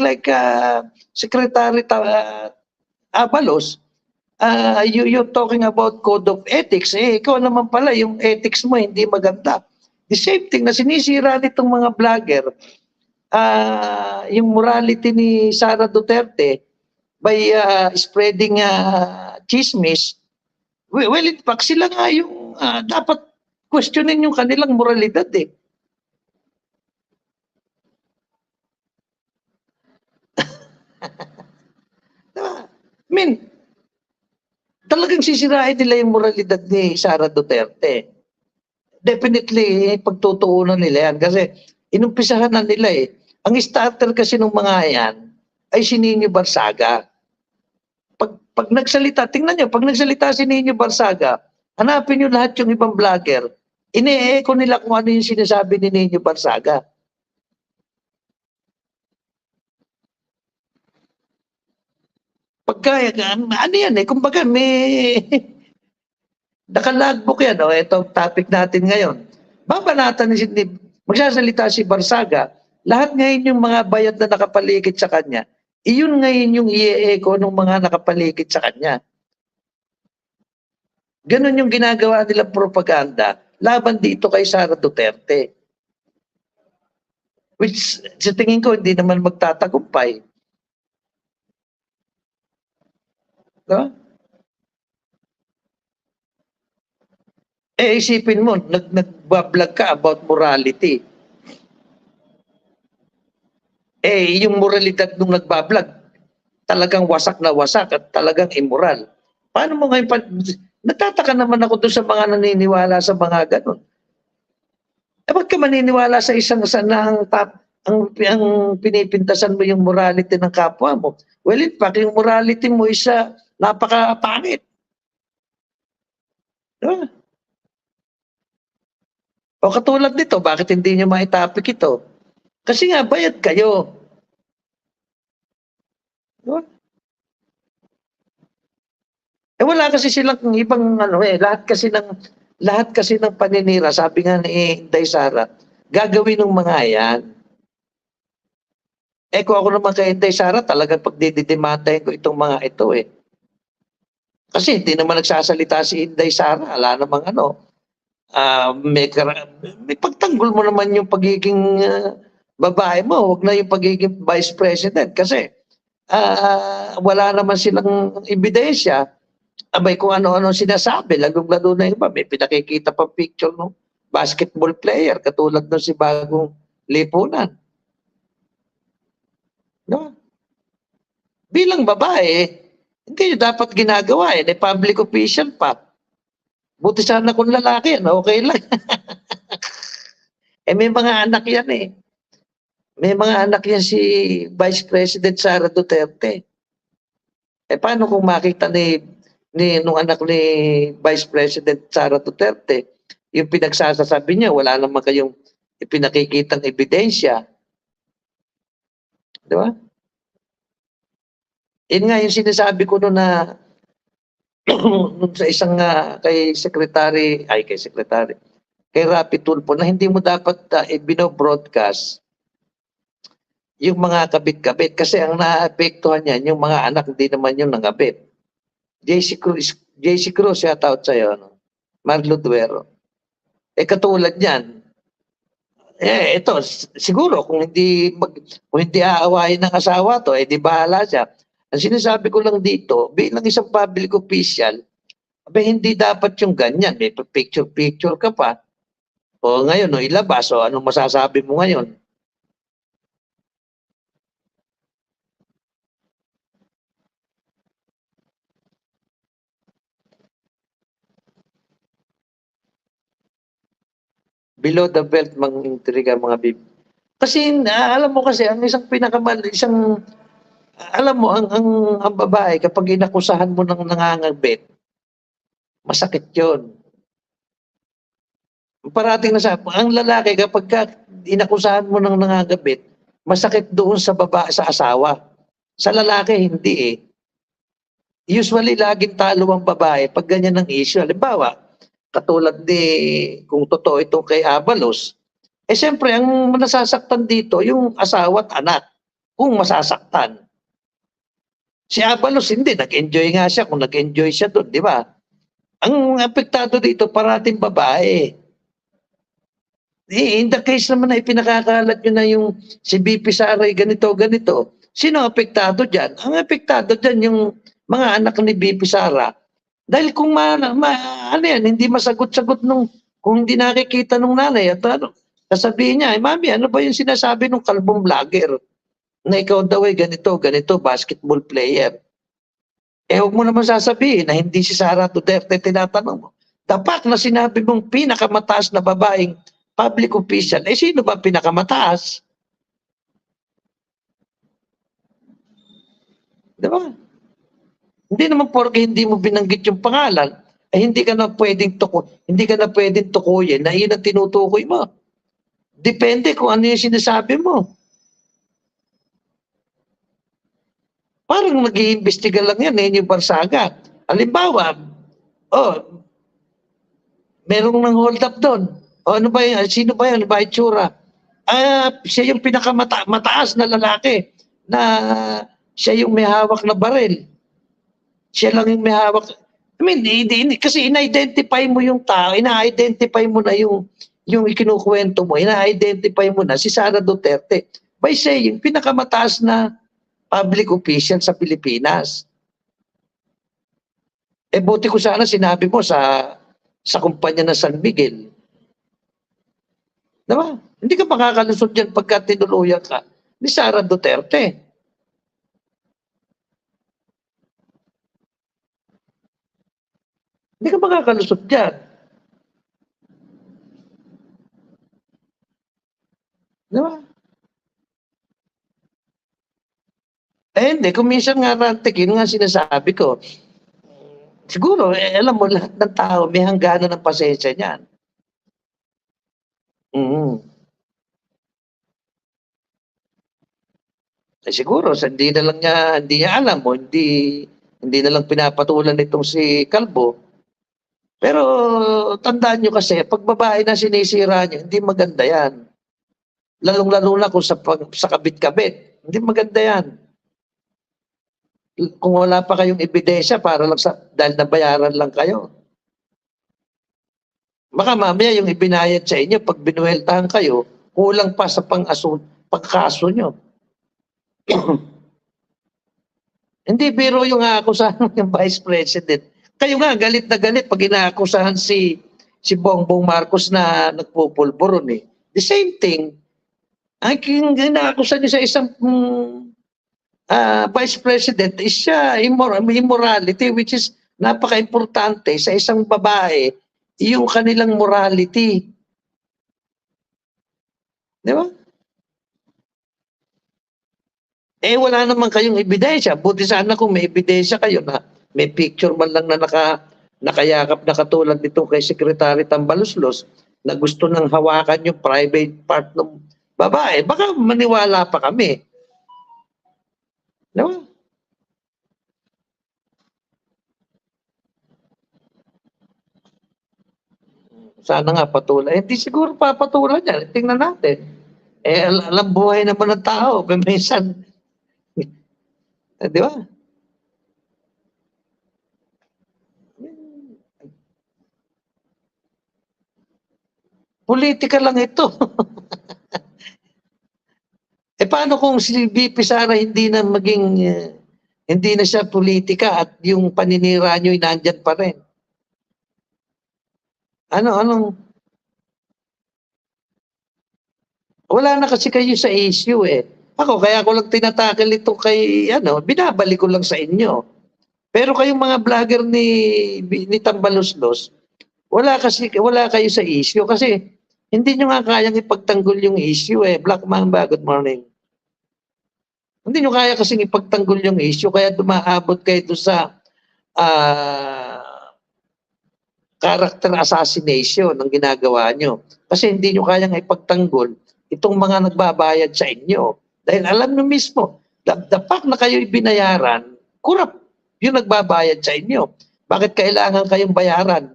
Secretary Abalos, you're talking about code of ethics. Ikaw naman pala, yung ethics mo hindi maganda. The same thing na sinisira nitong mga vlogger, yung morality ni Sara Duterte by spreading chismis. Well, in fact, sila nga yung dapat questionin yung kanilang moralidad eh. I mean, talagang sisirain nila yung moralidad ni Sara Duterte. Definitely, pagtutuunan nila yan. Kasi inumpisahan na nila eh. Ang starter kasi ng mga yan ay si Nino Barsaga. Pag nagsalita, tingnan nyo, pag nagsalita si Nino Barsaga, hanapin nyo lahat yung ibang vlogger, ine-echo nila kung ano yung sinasabi ni Nino Barsaga. Pagkaya, ano yan eh, kumbaga may nakalagbook yan, ito topic natin ngayon. Babanatan ni magsasalita si Barsaga, lahat ngayon yung mga bayad na nakapaligid sa kanya, iyon ngayon yung i-echo ng mga nakapaligid sa kanya. Ganon yung ginagawa nilang propaganda laban dito kay Sara Duterte. Which sa tingin ko hindi naman magtatagumpay. No? Isipin mo, nag-vlog ka about morality. Yung moralidad nung nagbablog, talagang wasak na wasak at talagang immoral. Paano mo ngayon, nagtataka naman ako doon sa mga naniniwala sa mga ganun. Ba't ka maniniwala sa isang sanang ang pinipintasan mo yung morality ng kapwa mo? Well, in fact, yung morality mo isa napaka-pangit. Diba? O katulad nito, bakit hindi nyo maitapik ito? Kasi nga, bayad kayo. Diba? Wala kasi silang ibang lahat kasi ng paninira, sabi nga ni Inday Sara, gagawin ng mga yan. Kung ako naman kay Inday Sara, talagang pagdididemandahin ko itong mga ito eh. Kasi hindi naman nagsasalita si Inday Sara, wala namang may pagtanggol mo naman yung pagiging babae mo, huwag na yung pagiging vice president kasi wala naman silang ebidensya. Abay kung ano-ano sinasabi, lalong-lalo na iba, may pinakikita pa picture ng basketball player katulad ng si Bagong Lipunan. No? Bilang babae, hindi nyo dapat ginagawa public official pa. Buti sana kung lalaki yan, okay lang. May mga anak yan eh. May mga anak yan si Vice President Sara Duterte. Paano kung makita nung anak ni Vice President Sara Duterte, yung pinagsasasabi niya, wala naman kayong ipinakikitang ebidensya. Di ba? Yun nga yung sinasabi ko noon na sa isang kay Rapi Tulfo na hindi mo dapat ibino-broadcast yung mga kabit-kabit kasi ang naapektuhan niyan yung mga anak, hindi naman yung nangabit. JC Cruz yata out sa'yo, Marlo Duero. Katulad niyan, ito, siguro kung hindi aawayin ng asawa to, di bahala siya. Ang sinasabi ko lang dito, bilang isang public official, hindi dapat yung ganyan. May picture-picture ka pa. O ngayon, ilabas. O anong masasabi mo ngayon? Below the belt, mang-intriga mga bib. Kasi alam mo kasi, ang alam mo, ang babae, kapag inakusahan mo ng nangangabit, masakit yun. Parating na ang lalaki kapag ka inakusahan mo ng nangagabit, masakit doon sa sa asawa. Sa lalaki, hindi eh. Usually, laging talo ang babae pag ganyan ang issue. Halimbawa, katulad ni, kung totoo itong kay Abalos, siyempre, ang nasasaktan dito, yung asawa at anak, kung masasaktan. Si Abalos, hindi. Nag-enjoy nga siya kung nag-enjoy siya doon, di ba? Ang apektado dito, parating babae. In the case naman na ipinakakalat nyo na yung si BP Saray ganito. Sino apektado dyan? Ang apektado dyan yung mga anak ni BP Sara. Dahil kung ano yan, hindi masagot-sagot kung hindi nakikita nung nanay at ano, sasabihin niya, mami, ano ba yung sinasabi ng kalbong vlogger? Na ikaw daw ay ganito, basketball player. Huwag mo naman sasabihin na hindi si Sara Duterte tinatanong mo. Tapat na sinabi mong pinakamataas na babaeng public official, sino ba pinakamataas? Di ba? Hindi naman porke hindi mo binanggit yung pangalan, hindi ka na pwedeng tukuyin na yun ang tinutukoy mo. Depende kung ano yung sinasabi mo. Parang nag-iimbestiga lang yan, yung Barsaga. Halimbawa, merong nang hold up doon. Ano ba yun? Sino ba yun? Ano ba itsura? Siya yung pinakamataas na lalaki na siya yung may hawak na baril. Siya lang yung may hawak. I mean, kasi ina-identify mo yung tao, ina-identify mo na yung ikinukwento mo, ina-identify mo na si Sara Duterte by saying pinakamataas na public official sa Pilipinas. Buti ko sana sinabi mo sa kumpanya ng San Miguel. Diba? Hindi ka makakalusot dyan pagka tinuluyan ka ni Sara Duterte. Hindi ka makakalusot dyan. Diba? Hindi. Kung minsan nga rantik, yun nga sinasabi ko. Siguro, alam mo, lahat ng tao may hangganan ng pasensya niyan. Siguro, hindi niya alam o hindi na lang pinapatulan nitong si Kalbo. Pero tandaan nyo kasi, pag babae na sinisira niya, hindi maganda yan. Lalong-lalo na kung sa kabit-kabit, hindi maganda yan. Kung wala pa kayong ebidensya para lang dahil nabayaran lang kayo. Baka mamaya yung ibinayad sa inyo, pag binuweltahan kayo, kulang pa sa pangkaso nyo. Hindi biro yung aakusahan ng Vice President. Kayo nga, galit na galit pag inaakusahan si Bongbong Marcos na nagpupulburon eh. The same thing, ang inaakusahan niya sa isang Vice President is immorality, which is napaka-importante sa isang babae, yung kanilang morality. Di ba? Wala naman kayong ebidensya. Buti sana kung may ebidensya kayo na may picture man lang na nakayakap na katulad nito kay Secretary Tambaluslos na gusto nang hawakan yung private part ng babae. Baka maniwala pa kami. Diba? Sana nga patulan. Hindi siguro papatulan yan. Tingnan natin. Alam buhay naman ng tao. Minsan, di ba? Politika lang ito. Paano kung si BP Sara hindi na siya politika at yung paninira nyo nandyan pa rin? Wala na kasi kayo sa issue eh. Kaya ko lang tinatakil ito binabalik ko lang sa inyo. Pero kayong mga vlogger ni Tambaluslos, wala kayo sa issue kasi hindi nyo nga kayang ipagtanggol yung issue eh. Black Mamba, good morning. Hindi nyo kaya kasing ipagtanggol yung issue kaya dumaabot kayo doon sa character assassination ang ginagawa nyo. Kasi hindi nyo kayang ipagtanggol itong mga nagbabayad sa inyo. Dahil alam nyo mismo, the fact na kayo binayaran, kurap yung nagbabayad sa inyo. Bakit kailangan kayong bayaran?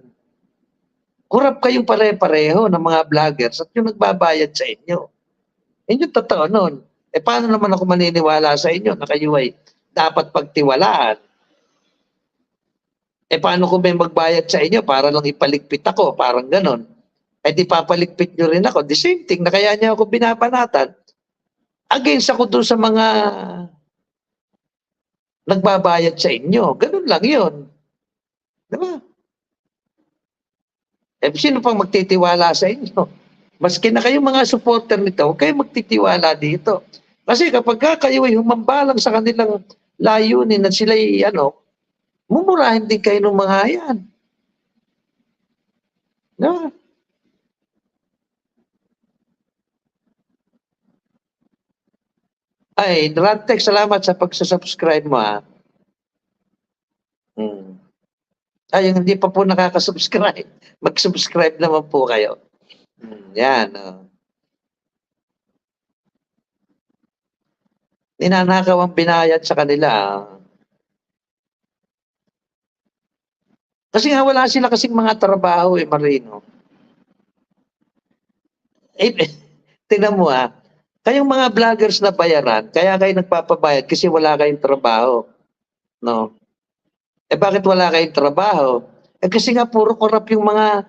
Kurap kayong pare-pareho ng mga vloggers at yung nagbabayad sa inyo. Yun yung totoo nun. Paano naman ako maniniwala sa inyo na kayo ay dapat pagtiwalaan? Paano kung may magbayad sa inyo para lang ipaligpit ako? Parang ganon. Di papaligpit nyo rin ako. The same thing na kaya niya ako binabanatan. Against ako doon sa mga nagbabayad sa inyo. Ganun lang yun. Diba? Sino pang magtitiwala sa inyo? Maski na kayong mga supporter nito, huwag kayong magtitiwala dito. Kasi kapag kayo ay humambalang sa kanilang layunin at sila'y mumurahin din kayo ng mga yan. No? Ay, Rantex, salamat sa pagsasubscribe mo, ha. Ay, yung hindi pa po nakaka-subscribe, mag-subscribe naman po kayo. Yan. Ninanakaw ang binayad sa kanila. Kasi nga wala sila kasing mga trabaho, Marino. Tingnan mo, ha. Kayong mga vloggers na bayaran, kaya kayo nagpapabayad kasi wala kayong trabaho. No? Bakit wala kayong trabaho? Kasi nga puro korap yung mga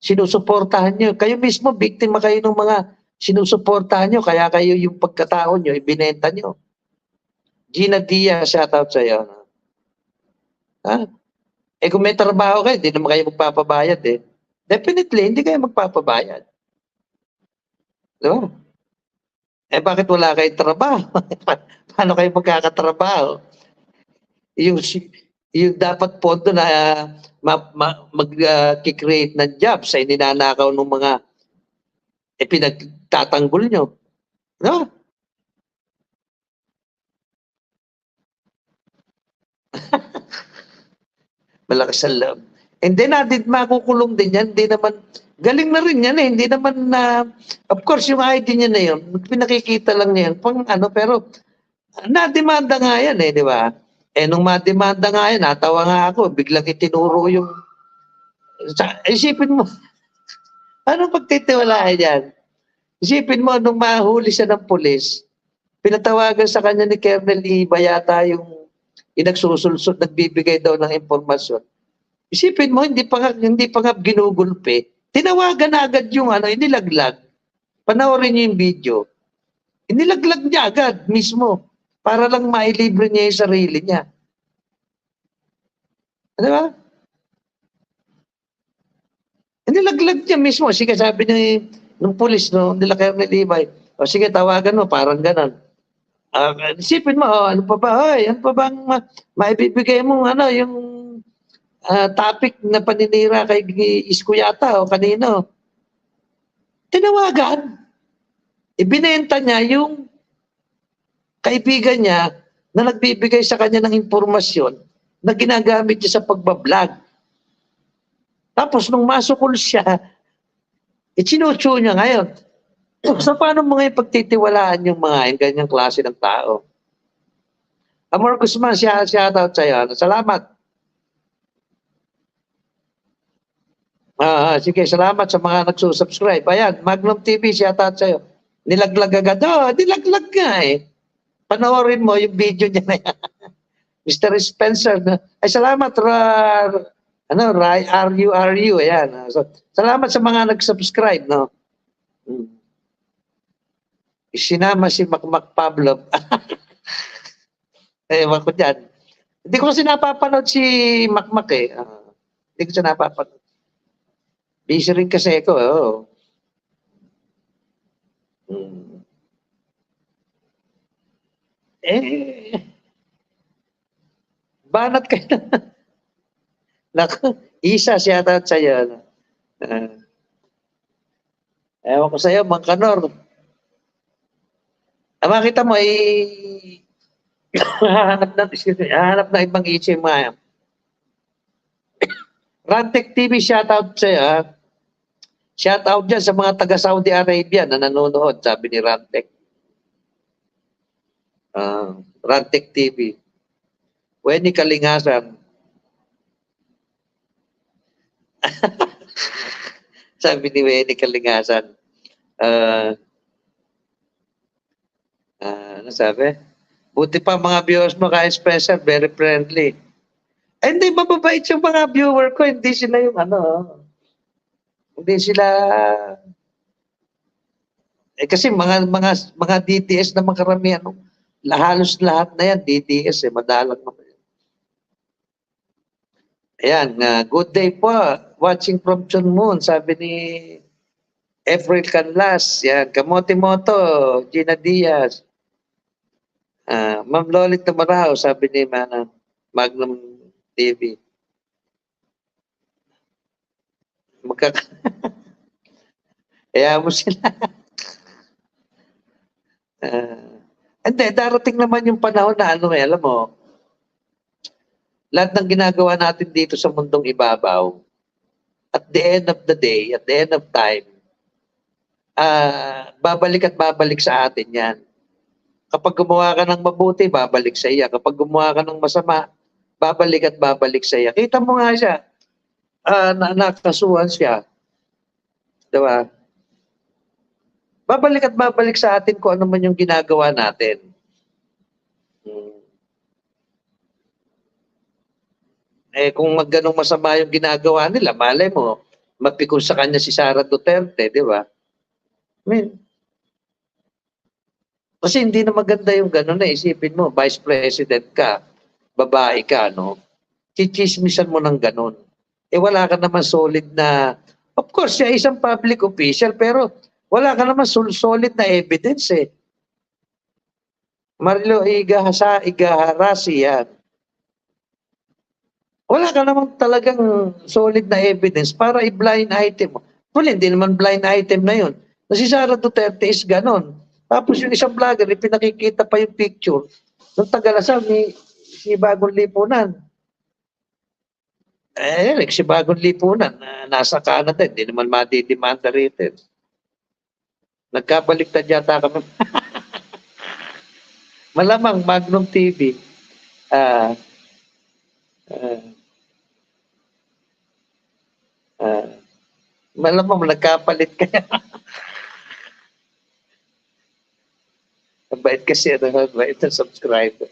sinusuportahan nyo. Kayo mismo, biktima kayo ng mga sinusuportahan nyo, kaya kayo yung pagkatao nyo, ibinenta nyo. Gina Diaz, shoutout sa'yo. Ha? Kung may trabaho kayo, hindi naman kayo magpapabayad eh. Definitely, hindi kayo magpapabayad. Diba? Bakit wala kayong trabaho? Paano kayo magkakatrabaho? Yung dapat pondo na mag-create ng jobs ay ninanakaw ng mga pinagtatanggol nyo. No? Malakas ang loob. And then, makukulong din yan. Hindi naman, galing na rin yan eh. Hindi naman of course, yung ID niya na yun, pinakikita lang niya yan. Pero, nademanda nga yan eh, di ba? Nung mademanda nga yan, natawa nga ako, biglang itinuro yung, isipin mo, anong pagtitiwalaan yan? Isipin mo, nung mahuli siya ng pulis, pinatawagan sa kanya ni Colonel Iba yata yung nagsusulsot, nagbibigay daw ng impormasyon. Isipin mo, hindi pa nga ginugulpe. Tinawagan na agad yung inilaglag. Panoorin niyo yung video. Inilaglag niya agad mismo para lang mailibre niya yung sarili niya. Ano ba? Inilaglag niya mismo. Sige, sabi ng pulis, nila Colonel Ibay, sige, tawagan mo, parang ganon. Isipin mo, ano pa ba? Ano pa bang maibibigay mo yung topic na paninira kay Isko yata o kanino? Tinawagan. Ibinenta niya yung kaibigan niya na nagbibigay sa kanya ng impormasyon na ginagamit niya sa pagbablog. Tapos nung masukol siya, itinutsu niya ngayon. So, paano mo ngayon pagtitiwalaan yung mga ganyang klase ng tao? Amor Guzman, shoutout sa'yo. Salamat. Sige, salamat sa mga nagsusubscribe. Ayan, Magnum TV, shoutout sa'yo. Nilaglag agad. Nilaglag nga eh. Panoorin mo yung video niya na yan. Mr. Spencer. Ay, salamat. RU. Ayan. So, salamat sa mga nag-subscribe, no? Sinama si Macmac Pablo. Ewan ko dyan. Hindi ko kasi napapanood si Macmac eh. Hindi ko siya napapanood. Busy rin kasi ako. Banat kayo na. Naku, isa siya at sa'yo. Ewan ko sa'yo, Mang Kanor. Makita mo, hahanap na ibang issue mga Rantek TV, shoutout sa'yo, ha? Shoutout dyan sa mga taga Saudi Arabia na nanonood, sabi ni Rantek. Rantek TV. Weni Kalingasan. Sabi ni Weni Kalingasan. Ano sabi? Buti pa mga viewers mo kaya special, very friendly. Ay, hindi, mababait yung mga viewer ko. Hindi sila yung hindi sila... kasi mga DTS na makaramihan, halos lahat na yan, DTS, madalang naman. Ayan, good day po. Watching from Chun Moon, sabi ni April Canlas. Yan, Kamote Moto, Gina Diaz. Ma'am Lolit Tumaraw, sabi ni Magnum TV. Kaya mo sila. Hindi, darating naman yung panahon na alam mo, lahat ng ginagawa natin dito sa mundong ibabaw, at the end of the day, at the end of time, babalik at babalik sa atin yan. Kapag gumawa ka ng mabuti, babalik sa iya. Kapag gumawa ka ng masama, babalik at babalik sa iya. Kita mo nga siya, nakasuhan siya. Diba? Babalik at babalik sa atin kung ano man yung ginagawa natin. Kung ganong masama yung ginagawa nila, malay mo, mapikon sa kanya si Sara Duterte, di ba? Kasi hindi na maganda yung gano'n na isipin mo, Vice President ka, babae ka, no? Chichismisan mo ng gano'n. Wala ka naman solid na, of course, siya isang public official, pero wala ka naman solid na evidence eh. Marilo Igaharasi yan. Wala ka naman talagang solid na evidence para i-blind item mo. Well, hindi naman blind item na yun. Si Sara Duterte is ganon. Tapos yung isang vlogger, pinakikita pa yung picture ng tagalasal ni si Bagong Lipunan. Si Bagong Lipunan, nasa Canada, hindi naman madidimanda rito. Nagkabaliktad yata kami. Malamang Magnum TV. Malamang nagkapalit kaya. Mabait kasi mabait na subscriber.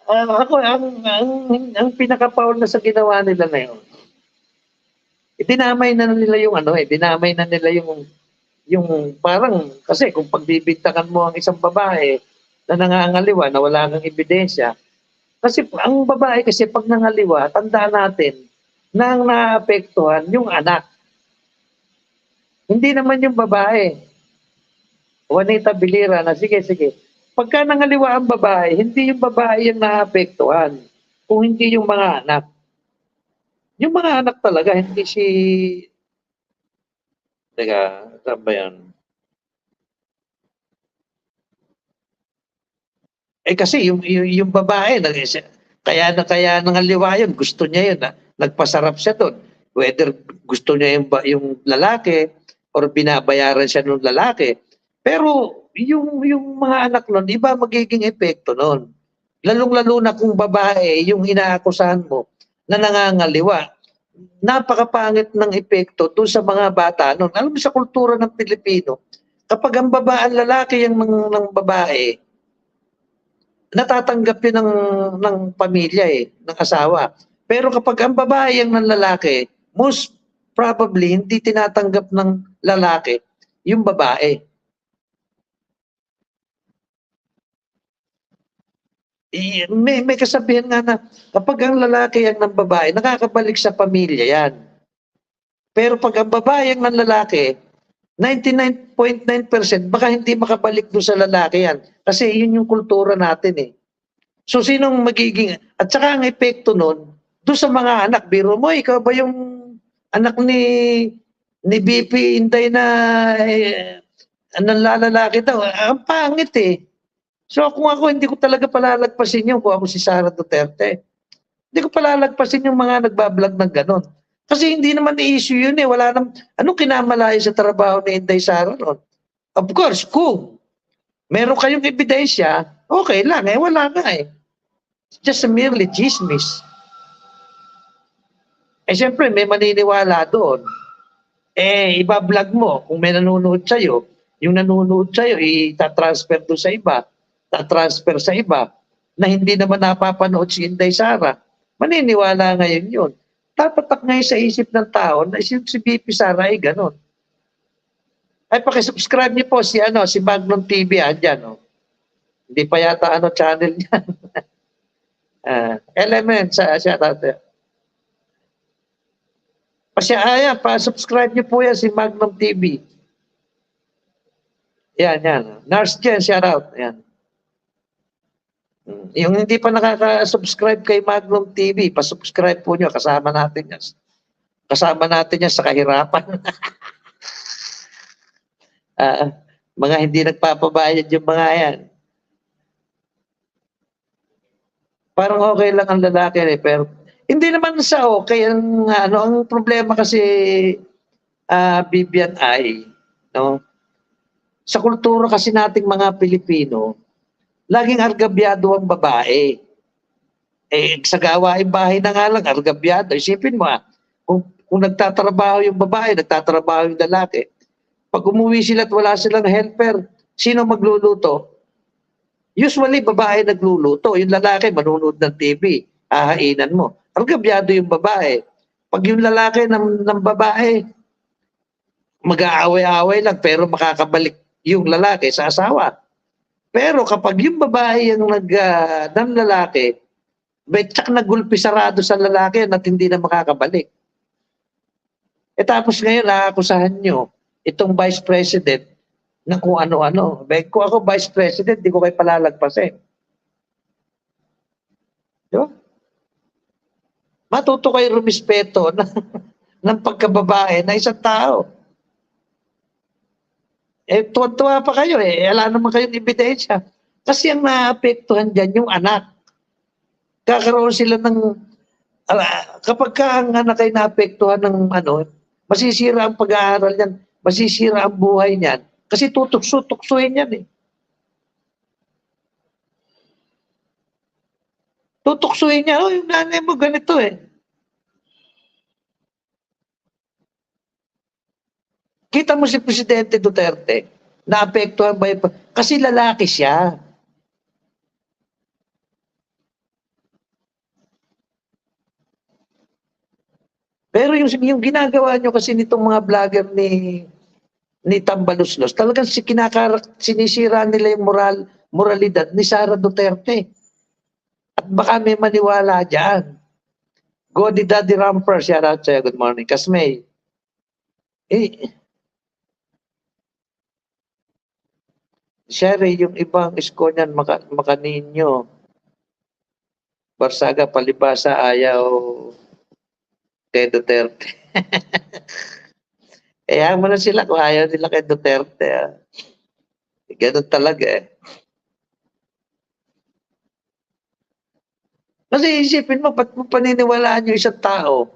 Ako, ang pinaka-power na sa ginawa nila na yun, dinamay na nila yung dinamay na nila yung parang, kasi kung pagbibintangan mo ang isang babae na nangangaliwa, na wala kang ebidensya, kasi ang babae kasi pag nangaliwa, tandaan natin, na ang naapektuhan yung anak. Hindi naman yung babae. Juanita Bilira na, sige. Pagka nangaliwa ang babae, hindi yung babae yung naapektuhan, kung hindi yung mga anak. Yung mga anak talaga, hindi si... Teka, saan ba yan? Kasi yung babae, kaya nangaliwa yun, gusto niya yun, nagpasarap siya doon. Whether gusto niya yung lalaki or binabayaran siya ng lalaki. Pero yung mga anak nun, iba magiging epekto nun. Lalong-lalo na kung babae, yung inaakusahan mo na nangangaliwa. Napakapangit ng epekto doon sa mga bata nun. Alam mo sa kultura ng Pilipino, kapag ang lalaki yung ng babae, natatanggap yun ng pamilya ng asawa. Pero kapag ang babae yung ng lalaki, most probably hindi tinatanggap ng lalaki yung babae. May kasabihan nga na kapag ang lalaki ang ng babae, nakakabalik sa pamilya yan. Pero pag ang babae ang ng lalaki, 99.9% baka hindi makabalik doon sa lalaki yan. Kasi yun yung kultura natin eh. So sinong magiging, at saka ang epekto nun, doon sa mga anak, biro mo, ikaw ba yung anak ni BP Inday na nanlalaki daw? Ang pangit eh. So kung ako, hindi ko talaga palalagpasin yun kung ako si Sara Duterte. Hindi ko palalagpasin yung mga nagbablog ng ganon. Kasi hindi naman issue yun eh. Wala nang, anong kinamalaya sa trabaho ni Inday Sara noon? Of course, kung meron kayong ebidensya, okay lang eh. Wala nga eh. It's just merely chismis. Eh siyempre, may maniniwala doon. Eh, iba-vlog mo. Kung may nanonood sa'yo, yung nanonood sa'yo, itatransfer doon sa iba. Tatransfer sa iba na hindi naman napapanood si Inday Sara. Maniniwala ngayon yun. Tapatak ngayon sa isip ng tao na si BP Sara ay ganon. Ay, pakisubscribe niyo po si Magnum TV, andyan, oh. Hindi pa yata channel niya. Element sa shoutout. Pa-subscribe niyo po yan si Magnum TV. Yan. Nurse Jen, shoutout. Yan. Yung hindi pa nakaka-subscribe kay Magnum TV, pa-subscribe po nyo, kasama natin yan. Kasama natin yan sa kahirapan. Mga hindi nagpapabayad yung mga yan. Parang okay lang ang lalaki eh, pero hindi naman sa okay. Ang problema kasi, Bibian ay, no? Sa kultura kasi nating mga Pilipino, laging argabyado ang babae. Eh, sa gawaing bahay na nga lang, argabyado. Isipin mo kung nagtatrabaho yung babae, nagtatrabaho yung lalaki. Pag umuwi sila at wala silang helper, sino magluluto? Usually, babae nagluluto. Yung lalaki, manunood ng TV. Hahainan mo. Argabyado yung babae. Pag yung lalaki ng babae, mag-aaway-aaway lang, pero makakabalik yung lalaki sa asawa. Pero kapag yung babae yung ng lalaki, may tsak nagulpi sarado sa lalaki at hindi na makakabalik. E tapos ngayon, naakusahan nyo itong Vice President na kung ano-ano. Kung ako Vice President, di ko kayo palalagpasin. Di ba? Matuto kayo rumispeto ng pagkababae na isang tao. Eh, tuwa pa kayo eh. Wala naman kayong ebidensya. Kasi ang naapektuhan dyan yung anak. Kakaroon sila ng, kapag ka ang anak ay naapektuhan ng masisira ang pag-aaral niyan, masisira ang buhay niyan. Kasi tutukso-tuksuhin yan eh. Tutuksuhin niya, yung nanay mo ganito eh. Kita mo si Presidente Duterte, naapektuhan ba yung... Kasi lalaki siya. Pero yung ginagawa nyo kasi nitong mga vlogger ni Tambaluslos, talagang sinisira nila yung moralidad ni Sara Duterte. At baka may maniwala dyan. Godi Daddy Ramper, shout out sa'yo. Good morning. Kasmay. Sherry, yung ibang isko niyan, Makaninyo, Barsaga, Palibasa, ayaw kay Duterte. Kaya mo na sila kung ayaw nila kay Duterte. Ganun talaga eh. Kasi isipin mo, ba't mo paniniwalaan yung isang tao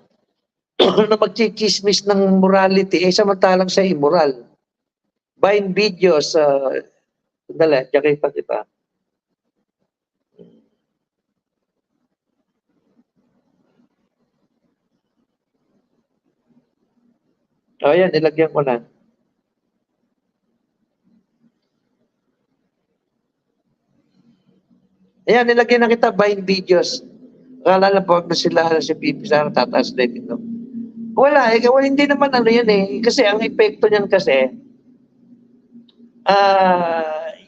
na magchichismis ng morality, samantalang siya immoral. Buying videos, dali, tsaka ipat iba. O yan, nilagyan ko na. Ayan, nilagyan na kita buying videos. Akala na po, na sila si Pipi Sara tataas na ito. Wala, hindi naman yan eh. Kasi ang epekto niyan kasi,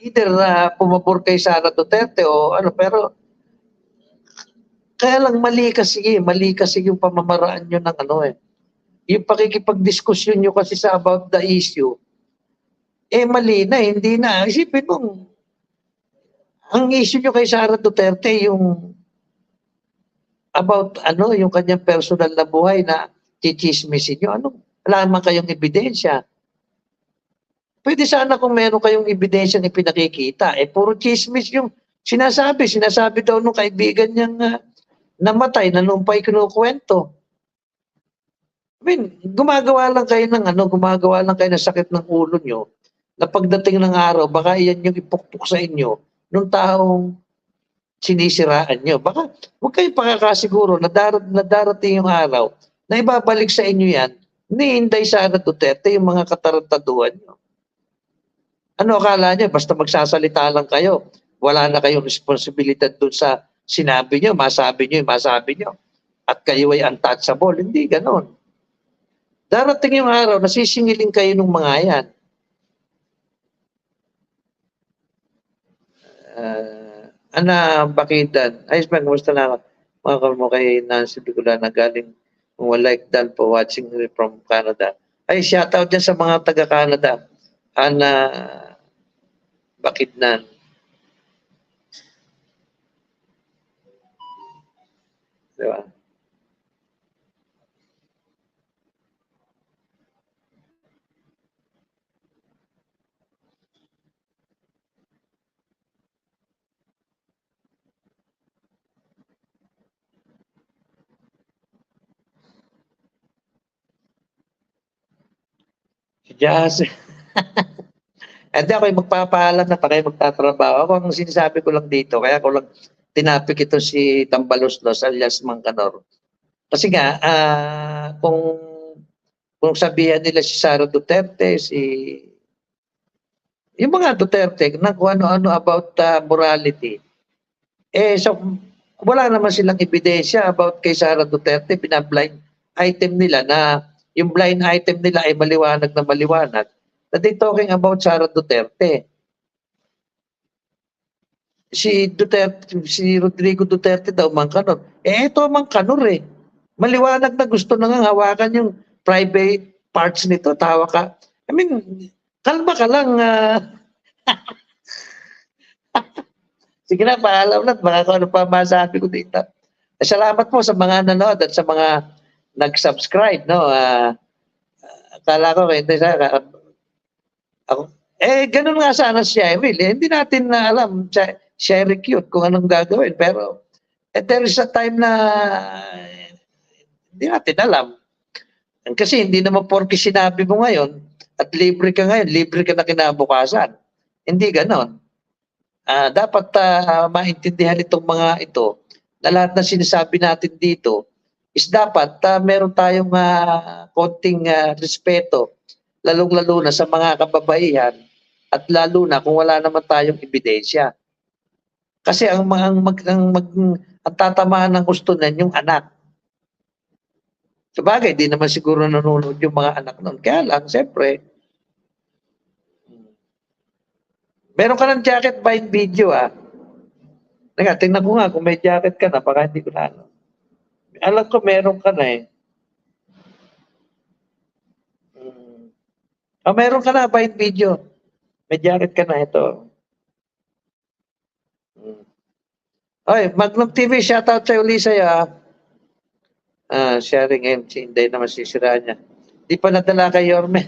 either pumabor kay Sara Duterte o pero kaya lang mali kasi yung pamamaraan nyo ng yung pakikipag-diskusyon nyo kasi sa about the issue, mali na, hindi na. Isipin mo, ang issue nyo kay Sara Duterte, yung about yung kanyang personal na buhay na chichismisin nyo, wala naman kayong ebidensya. Pwede sana kung meron kayong ebidensya na pinakikita. Puro chismis yung sinasabi daw nung kaibigan niyang namatay, nanumpay kinukuwento. I mean, gumagawa lang kayo ng sakit ng ulo nyo, na pagdating ng araw, baka iyan yung ipukpok sa inyo nung taong sinisiraan nyo. Baka huwag kayong pakakasiguro na darating yung araw na ibabalik sa inyo yan, ni Inday Sara Duterte, yung mga katarantaduhan nyo. Ano akala nyo? Basta magsasalita lang kayo, wala na kayong responsibilidad dun sa sinabi nyo, masabi nyo, at kayo ay untouchable. Hindi ganon. Darating yung araw, nasisingilin kayo ng mga yan. Ana Bakidan. Ayos man, kumusta na mga kalmo kay Nancy Bigula na galing like Dan po watching from Canada. Ay, shoutout dyan sa mga taga-Canada. Ana Bakidan. Diba? Si Jazz. Hindi ako yung magpapaalam na pa kayo magtatrabaho. Ako ang sinasabi ko lang dito, kaya ko lang tinapik ito si Tambaloslos alias Mangkanor. Kasi nga, kung sabihan nila si Sara Duterte, yung mga Duterte, na kung ano-ano about morality, so wala naman silang ebidensya about kay Sara Duterte, binablind item nila na yung blind item nila ay maliwanag na maliwanag. Na they talking about Sara Duterte. Si Rodrigo Duterte daw, Mangkanor. Ito Mangkanor eh. Maliwanag na gusto na nga hawakan yung private parts nito. Tawa ka. I mean, kalma ka lang. Sige na, paalam na. Baka kung ano pa masabi ko dito. Salamat po sa mga nanood at sa mga nag-subscribe. No? Akala ko, hindi ako, ganun nga sana si Cheryl. Hindi natin na alam siya recute kung anong gagawin. Pero there is a time na hindi natin alam. Kasi hindi naman porke sinabi mo ngayon at libre ka ngayon, libre ka na kinabukasan. Hindi ganon. Dapat maintindihan itong mga ito na lahat na sinasabi natin dito is dapat meron tayong konting respeto, lalong-lalo na sa mga kababaihan at lalo na kung wala naman tayong ebidensya. Kasi ang tatamaan ng gusto na yung anak. Sabagay, di naman siguro nanonood yung mga anak nun. Kaya lang, siyempre, meron ka ng jacket by video Teka, tingnan ko nga kung may jacket ka na, baka hindi ko na ano. Alam ko meron ka na eh. Meron ka na by video. May jacket ka na ito. Okay, Magnum TV, shoutout sa uli sa'yo sharing MC, hindi na masisira niya. Di pa nadala kay Yorme.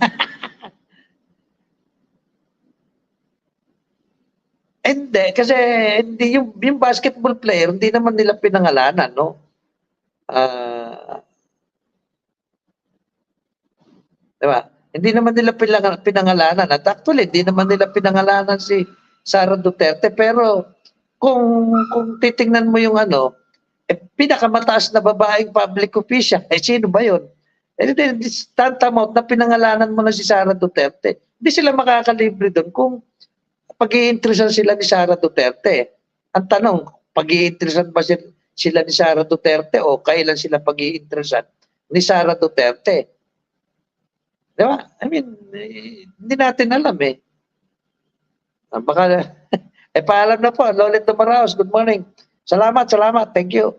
Hindi, kasi hindi, yung basketball player, hindi naman nila pinangalanan, no? Diba? Hindi naman nila pinangalanan. At actually, hindi naman nila pinangalanan si Sara Duterte. Pero kung titingnan mo yung pinakamataas na babaeng public official, sino ba yun? Tantamount na pinangalanan mo na si Sara Duterte. Hindi sila makakalibre doon kung pag-iinteresan sila ni Sara Duterte. Ang tanong, pag-iinteresan ba sila ni Sara Duterte o kailan sila pag-iinteresan ni Sara Duterte? Diba? I mean, hindi natin alam eh. Baka, paalam na po. Lolit Dumaraos, good morning. Salamat. Thank you.